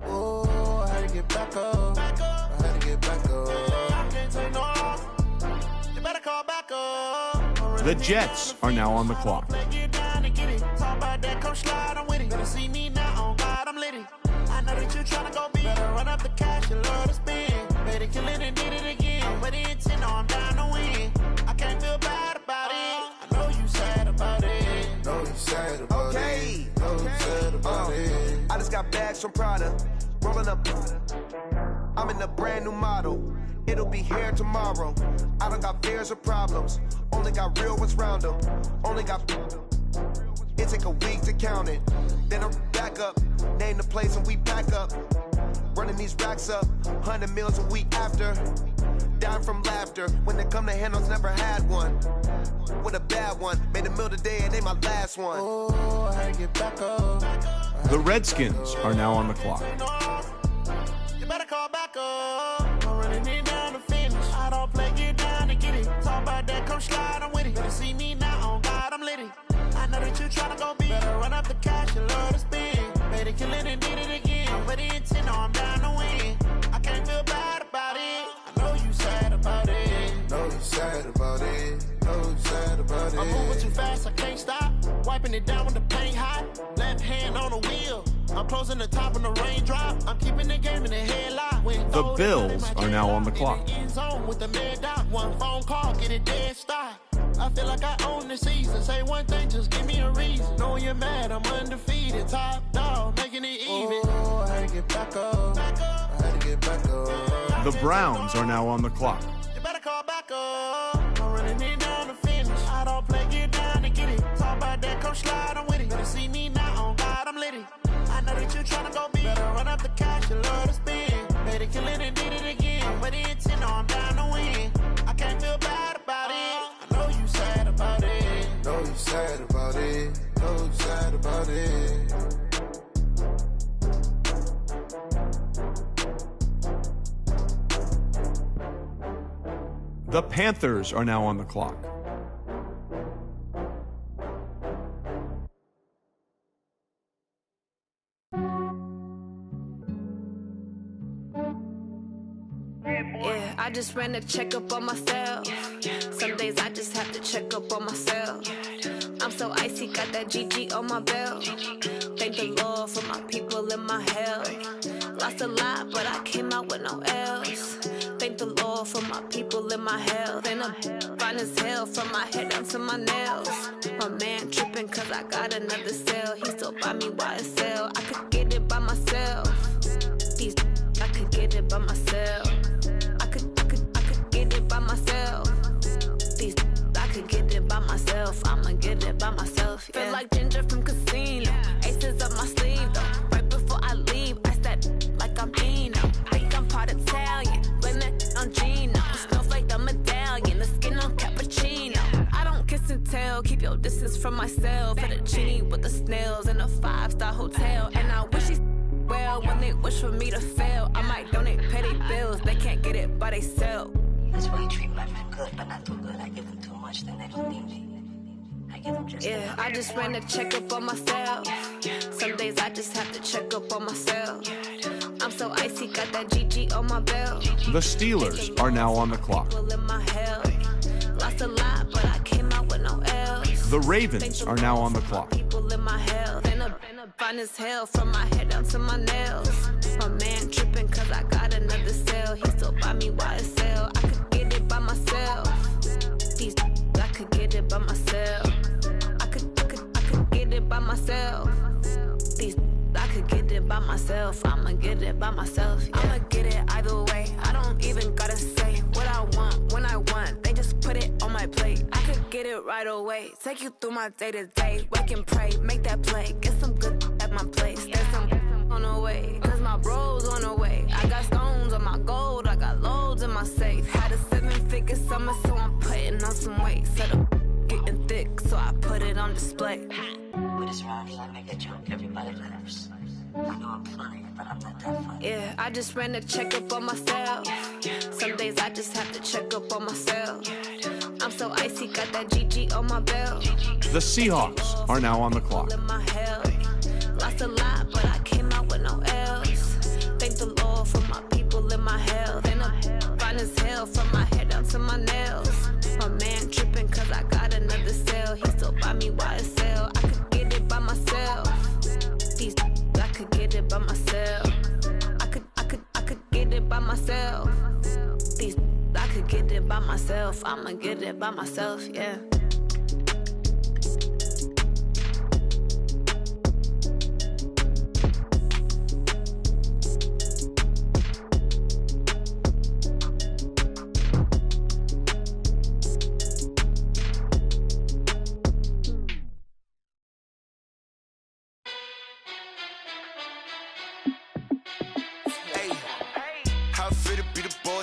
Oh, I had to get back up. I had to get back up. I can't take no loss. You better call back up. The Jets are now on the clock. Get down and get it. Talk about that, come slide, I'm with it. Better see me now, on God, I'm litty. I know that you tryna go big. Better run up the cash, you love to spend. Better kill it and did it again. I'm with the intent, no, I'm down to win. I can't feel bad about it. I know you sad about it. Know you sad about it. Know you sad about it. I just got bags from Prada, rolling up. I'm in a brand new model. It'll be here tomorrow. I don't got fears or problems. Only got real ones round them. Only got. It take a week to count it. Then I'm back up. Name the place and we pack up. Running these racks up. 100 meals a week after. Down from laughter. When they come to handles, never had one. With a bad one. Made a meal today and they my last one. Oh, I had to get back up. The Redskins are now on the clock. You better call back up. I'm running it down to finish. I don't play, get down and get it. Talk about that, come slide, I'm with it. Better see me now, on God, I'm litty. I know that you tryna go big. Better run up the cash, you love to spend. Better kill it and did it again. I'm with the intent, no, I'm down to win. I can't feel bad about it. I know you sad about it. Know you sad about it. Know you sad about it. I'm moving too fast, I can't stop. Wiping it down with the paint hot. Left hand on the wheel. I'm closing the top on the raindrop. I'm keeping the game in the headlock. The Bills are now on the clock. With the mad dot, one phone call, get it dead stop. I feel like I own the season. Say one thing, just give me a reason. Know you're mad, I'm undefeated. Top dog, making it even. Oh, I had to get back up. I had to get back up. The Browns are now on the clock. You better call back up. I'm running it down to finish. I don't play, get down to get it. Talk about that, come slide, I'm with it. Better see me now, on God, I'm litty. I know that you tryna go big. Better run up the cash, you love to spend. Better kill it and did it again. But the intent, no, I'm down to win. I can't feel bad about it. I know you sad about it. Know you sad about it. Know you sad about it. The Panthers are now on the clock. Yeah, I just ran a checkup on myself. Some days I just have to check up on myself. I'm so icy, got that GG on my belt. Thank the Lord for my people in my health. Lost a lot, but I came out with no else. Thank the Lord for my people in my health. And I'm fine as hell from my head down to my nails. My man tripping cause I got another cell. He still buy me YSL. I could get it by myself. These I could get it by myself. I could get it by myself. These I could get it by myself. I'ma get it by myself. Yeah. Feel like Ginger from Casino. Aces up my sleeve though. Right before I leave, I said like I'm Dino. Think I'm part Italian. Blame it on Gino. Smells like the medallion. The skin on cappuccino. I don't kiss and tell. Keep your distance from myself. Fettuccine with the snails in a 5-star hotel. And I wish he's well when they wish for me to fail. I might donate petty bills. They can't get it by they sell. That's why you treat my men good, but not too good. I give them too much, then they don't need me. I give them just yeah, I just ran a checkup on myself. Some days I just have to check up on myself. I'm so icy, got that GG on my belt. The Steelers are now on the clock. Lost a lot, but I came out with no else. The Ravens are now on the clock. People in my health. And I'm fine as hell from my head down to my nails. My man tripping cause I got another cell. He still buy me YSL. I could get it by myself. These I could get it by myself. I could get it by myself. These I could get it by myself. I'ma get it by myself. Yeah. I'ma get it either way. I don't even gotta say what I want when I want. They just put it on my plate. I could get it right away. Take you through my day to day. Wake and pray, make that play. Get some good at my place. There's some on the way. Cause my bro's on the way. I got stones on my gold. I got loads in my safe. Had a 7-figure summer, so I'm putting on some weight. Set up getting thick, so I put it on display. With this round here, I make a joke, everybody laughs. I know I'm funny, but I'm not that funny. Yeah, I just ran a checkup on myself. Some days I just have to check up on myself. I'm so icy, got that GG on my belt. The Seahawks are now on the clock. Lost a lot, but I came out with no else. Thank the Lord for my people in my health. And I'm fine as hell from my head down to my nails. My man tripping cause I got another cell. He still buy me YSL. I could get it by myself. These I could get it by myself. I could get it by myself. These I could get it by myself. I'ma get it by myself, yeah.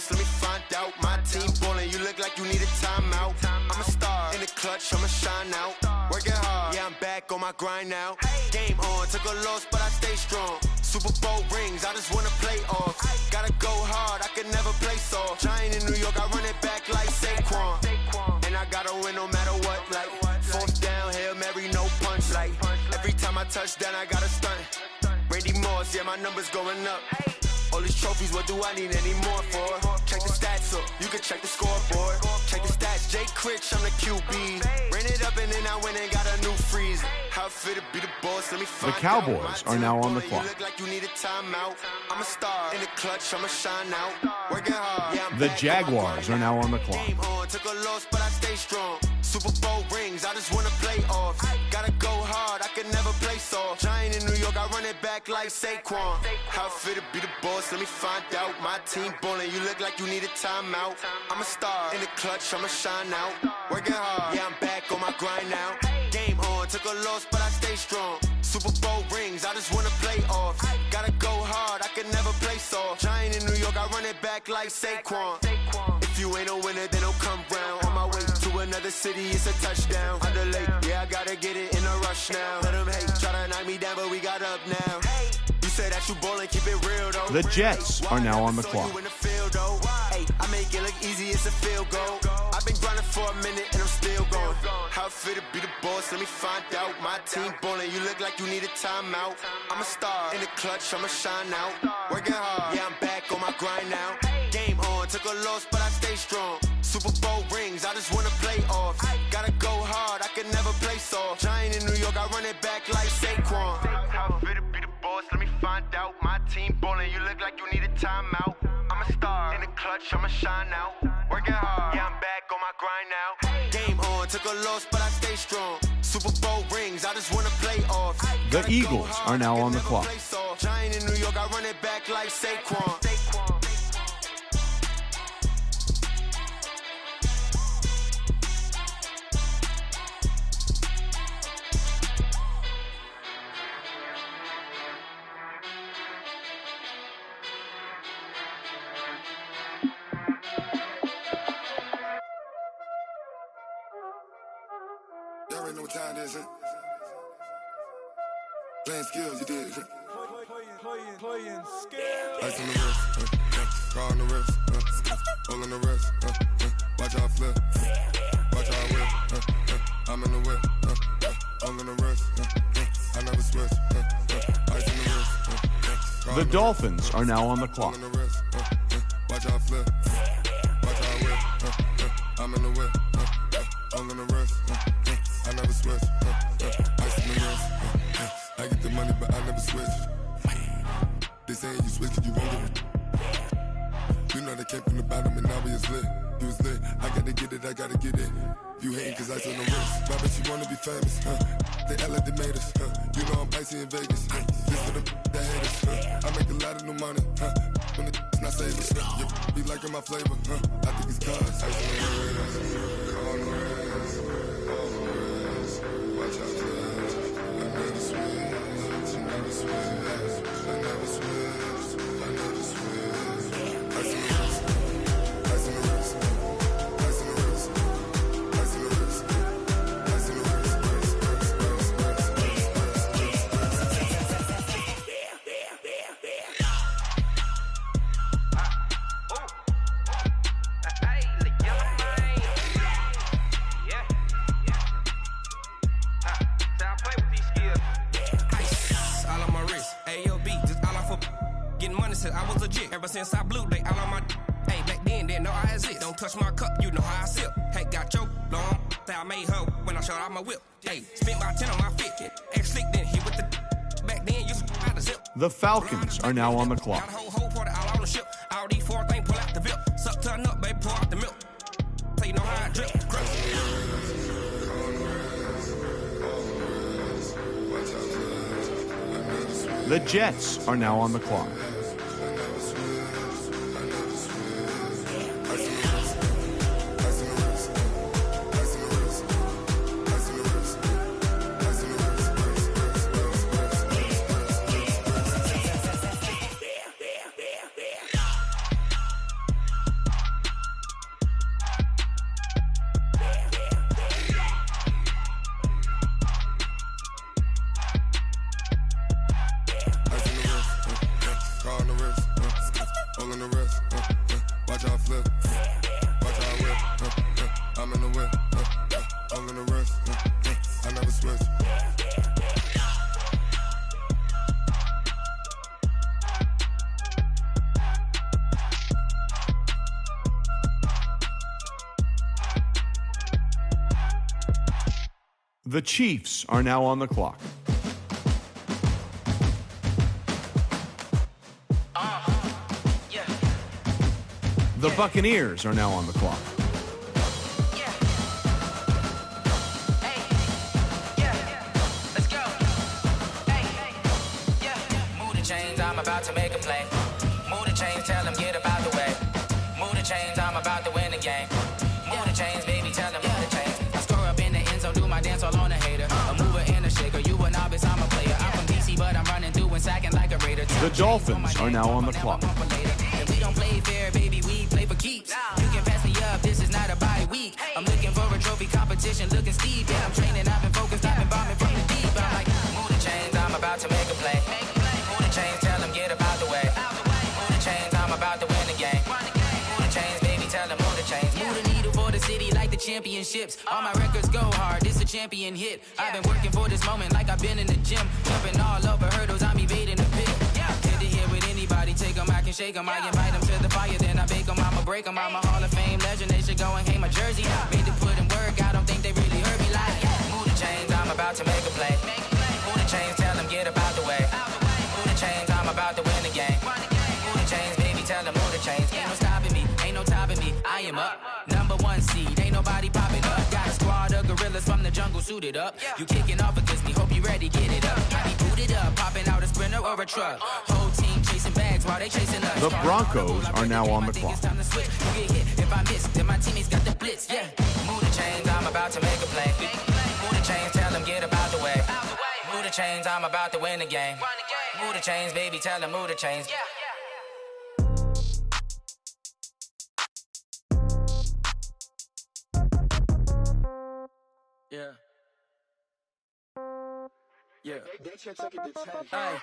Let me find out. My team ballin', you look like you need a timeout. I'm a star in the clutch, I'ma shine out. Working hard, yeah, I'm back on my grind now. Game on, took a loss, but I stay strong. Super Bowl rings, I just wanna play off. Gotta go hard, I can never play soft. Giant in New York, I run it back like Saquon. And I gotta win no matter what, like 4th down, Hail Mary, no punch. Like every time I touch down, I gotta stunt. Randy Moss, yeah, my numbers going up. All these trophies, what do I need any more for? Check the stats up, you can check the scoreboard. Check the stats, Jay Critch, I'm the QB. Ran it up and then I went and got a new freezer. How it fit to be the boss, let me find out. The Cowboys are now on the clock. You look like you need a timeout. I'm a star in the clutch, I'ma shine out. Working hard, yeah, I'm The back. Jaguars are now on the clock. Game on, took a loss, but I stay strong. Super Bowl rings, I just wanna play off. Gotta go hard, I can never play soft. Giant in New York, I run it back like Saquon. How it fit to be the boss, let me find out. My team ballin', you look like you need a timeout. I'm a star in the clutch, I'ma shine out. Working hard, yeah, I'm back on my grind now. Game on, took a loss, but I stay strong. Super Bowl rings, I just wanna play off. Gotta go hard, I can never play soft. Giant in New York, I run it back like Saquon. If you ain't a winner, then don't come round. On my way to another city, it's a touchdown. Under late, yeah, I gotta get it in a rush now. Let them hate, try to knock me down, but we got up now. You say that you ballin', keep it real though. The Jets are now on the clock. Hey, I make it look easy, it's a field goal. I've been grinding for a minute and I'm still going. How it fit to be the boss, let me find out. My team ballin', you look like you need a timeout. I'm a star in the clutch, I'ma shine out. Working hard, yeah, I'm back on my grind now. Game on, took a loss, but I stay strong. Super Bowl rings, I just wanna play off. Gotta go hard, I can never play soft. Giant in New York, I run it back like Saquon. How it fit to be the boss, let me find out. My team ballin', you look like you need a timeout. I'm a star in the clutch, I'ma shine out. Working hard, yeah, I'm back on my grind now. Game on, took a loss, but I stay strong. Super Bowl rings, I just wanna play off. The Eagles are now on the clock. Giant in New York, I run it back like Saquon. Y'all already know what time it is, huh? Playing skills, you did. Playing skills. Ice on the wrist, car on the wrist, hole in the wrist, watch how I flip, watch how I whip, I'm in the whip, hole in the wrist, I never switch, ice on the wrist. The Dolphins are now on the clock. Watch how I flip, watch how I whip, I'm in the whip, hole in the wrist, I never switch, ice on the wrist. I get the money, but I never switch. They saying you switch 'cause you won't get it. You know they came from the bottom and now we is lit. You was lit, I gotta get it, I gotta get it. You hating 'cause ice on the wrist. Why bet you wanna be famous, They act like they made us, You know I'm icy in Vegas, This for the that hate us, I make a lot of new money, When it's not savers, Be liking my flavor, I think it's cause ice on the wrist, on the wrist, on the wrist. Watch out, I never switch, I never switch, I never switch, I never switch. Ice on the wrist, ice on the wrist, ice on the wrist, ice on the wrist, ice on the wrist. I was legit ever since I blew they all on my hey back then didn't know I exist. Don't touch my cup, you know how I sip. Hey, got your long that I made her when I showed out my whip. Hey, spent about 10 on my fit. Ex slick then hit with the back then used to out the zip. The Falcons are now on the clock. Got a whole party all on the ship. All these four things pull out the VIP. Suck turn up, baby, pour out the milk. So you know how I drip. The Jets are now on the clock. The Chiefs are now on the clock. The Buccaneers are now on the clock. I'm about to make a play. Move the chains, tell them get up out the way. Move the chains, I'm about to win the game. Move the chains, baby, tell them move the chains. I score up in the end zone, do my dance all on a hater. A mover and a shaker, you a novice, I'm a player. I'm from DC, but I'm running through and sacking like a Raider. The Dolphins are now on the clock. If we don't play fair, baby, we play for keeps. You can pass me up, this is not a bye week. I'm looking for a trophy competition, looking steep. Yeah, I'm training, I've been focused, I've been bombing from the deep. I'm like, move the chains, I'm about to make a play. Move the chains, tell them get up out the way. Move the chains, I'm about to win the game. Move the chains, baby, tell them move the chains. Move the needle for the city like the championships. All my records go hard, this a champion hit. I've been working for this moment like I've been in the gym. Jumping all over hurdles, I'm evading the pit. Hit to here with anybody, take them, I can shake them. I invite them to the fire, then I bake them, I'ma break them. I'm a Hall of Fame legend, they should go and hang my jersey. Made to put in work, I don't think they really heard me like. Move the chains, I'm about to make a play. Move the chains, tell them get up out the way. Move the chains, I'm about to win the game. Move the chains, baby, tell them move the chains. Ain't no stopping me, ain't no topping me, I am up. Number one seed, ain't nobody popping up. Got a squad of gorillas from the jungle suited up. You kicking off against me, hope you ready, get it up. I be booted up, popping out a sprinter or a truck. Whole team chasing bags while they chasing us. The Broncos are now on the clock. Time to switch, you get hit if I miss, then my teammates got the blitz, yeah. Move the chains, I'm about to make a play. Move the chains, tell them get up out the way. Move the chains, I'm about to win the game. Move the chains, baby, tell them move the chains. Yeah. Yeah. Hey,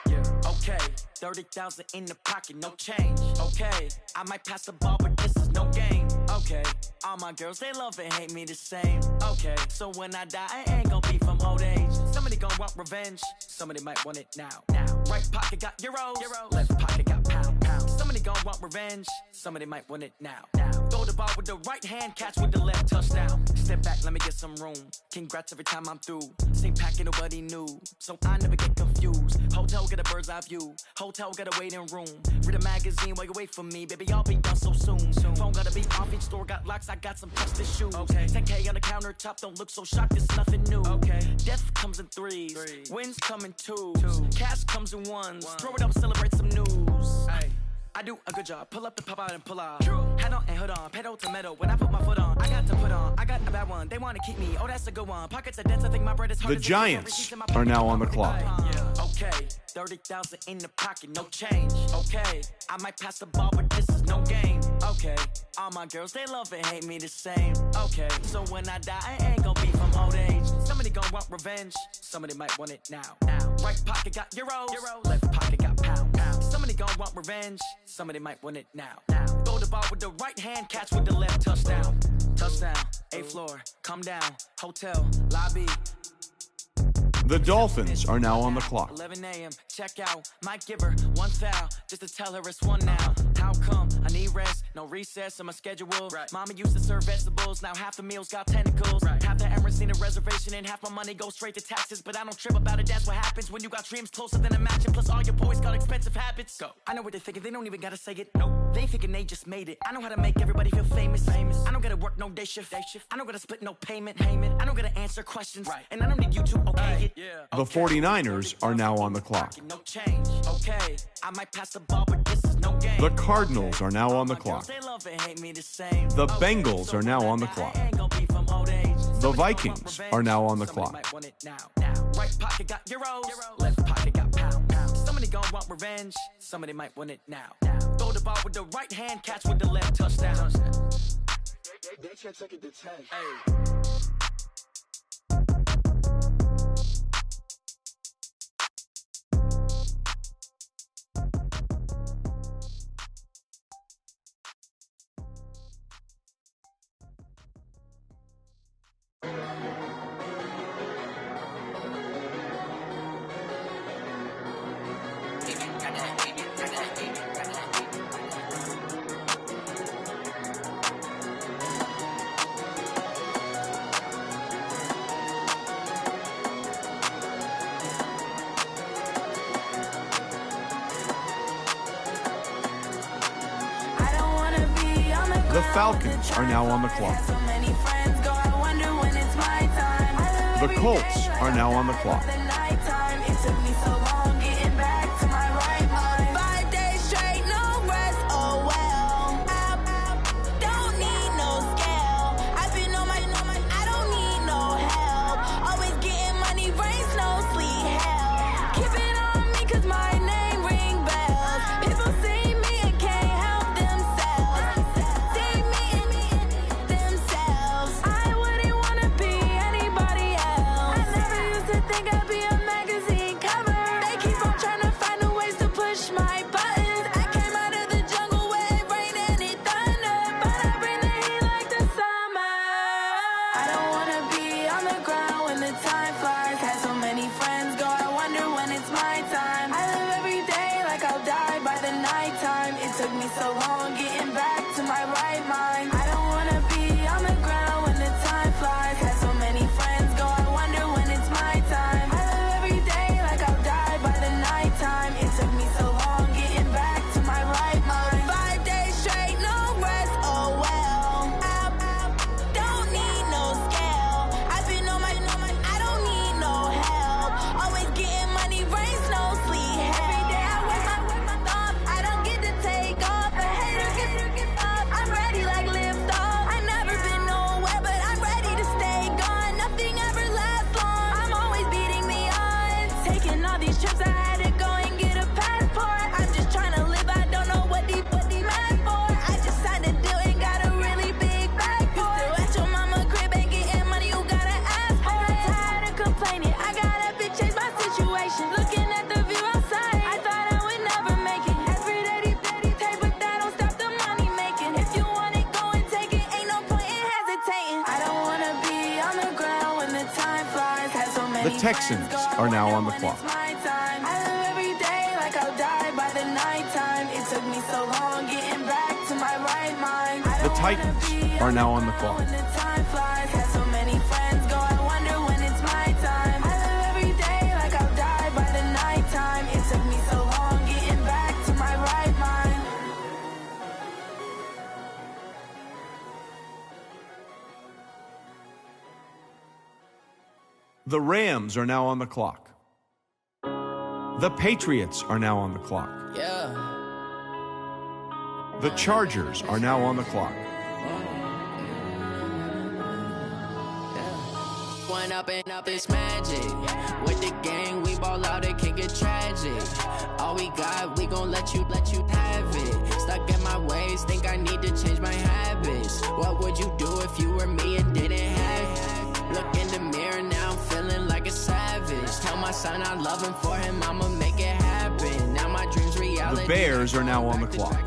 yeah. Okay. 30,000 in the pocket, no change. Okay. I might pass the ball, but this is no game. Okay. All my girls, they love and hate me the same. Okay. So when I die, I ain't gon' be from old age. Somebody gon' want revenge. Somebody might want it now. Right pocket got euros. Left pocket got pounds. Somebody gon' want revenge. Somebody might want it now. Throw the ball with the right hand, catch with the left, touchdown. Step back, let me get some room. Congrats every time I'm through. Same packet, nobody knew. So I never get confused. Hotel get a bird's eye view. Hotel got a waiting room. Read a magazine while you wait for me. Baby, I'll be done so soon. Phone gotta be off, each store got locks. I got some trusted shoes. 10K on the countertop, don't look so shocked, it's nothing new. Death comes in threes. Wins come in twos. Cash comes in ones. Throw it up, celebrate some news. I do a good job. Pull up the pop out and pull out. Head on and hood on. Pedal to metal. When I put my foot on, I got to put on. I got a bad one. They want to keep me. Oh, that's a good one. Pockets are dense. I think my bread is hard. The Giants are now on the clock. Okay. 30,000 in the pocket. No change. Okay. I might pass the ball, but this is no game. Okay. All my girls, they love and hate me the same. Okay. So when I die, I ain't gonna be from old age. Somebody gon' want revenge. Somebody might want it now. Right pocket got euros. Left pocket got pounds. Somebody gon' want revenge. Somebody might want it now. Throw the ball with the right hand, catch with the left, touchdown. Touchdown, 8th floor, come down, hotel, lobby. The Dolphins are now on the clock. 11 a.m., check out, might give her one foul, just to tell her it's one now. How come? I need rest, no recess in my schedule. Mama used to serve vegetables, now half the meals got tentacles. Half the Emirates need a reservation and half my money goes straight to taxes. But I don't trip about it, that's what happens when you got dreams closer than a mansion. Plus all your boys got expensive habits. Go. I know what they're thinking, they don't even gotta say it. Nope. They thinking they just made it. I know how to make everybody feel famous. I don't gotta work no day shift. I don't gotta split no payment. I don't gotta answer questions. And I don't need you to okay it. The 49ers are now on the clock. No change. Okay. I might pass the ball, but this is no game. The Cardinals are now on the clock. They love and hate me the same. The Bengals are now on the clock. The Vikings are now on the clock. Right pocket got euros. Left pocket got pounds. Somebody gon' want revenge. Somebody might want it now. Throw the ball with the right hand, catch with the left, touchdown. They can't take it to 10. The Falcons are now on the clock. The Colts are now on the clock. The Texans are now on the clock. The Titans are now on the clock. The Rams are now on the clock. The Patriots are now on the clock. Yeah. The Chargers are now on the clock. One up and up is magic. With the gang, we ball out, it can get tragic. All we got, we gon' let you have it. Stuck in my ways, think I need to change my habits. What would you do if you were me and didn't have it? Look in the mirror, now I'm feeling like a savage. Tell my son I love him, for him I'ma make it happen. Now my dreams reality. The Bears are now on the clock.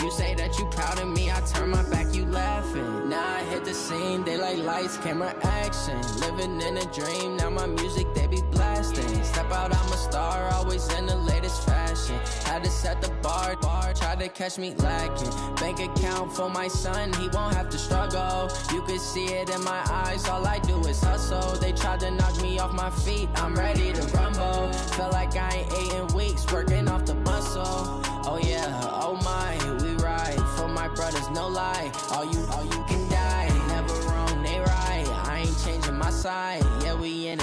You say that you proud of me, I turn my back, you laughing. Now I hit the scene, they like lights, camera, action. Living in a dream, now my music, they be blasting. Step out, I'm a star, always in the latest fashion. Had to set the bar, try to catch me lacking. Bank account for my son, he won't have to struggle. You can see it in my eyes, all I do is hustle. They tried to knock me off my feet, I'm ready to rumble. Feel like I ain't ate in weeks, working off the muscle. Oh yeah, oh my, we ride for my brothers, no lie. All you can die, never wrong, they right. I ain't changing my side, yeah we in it.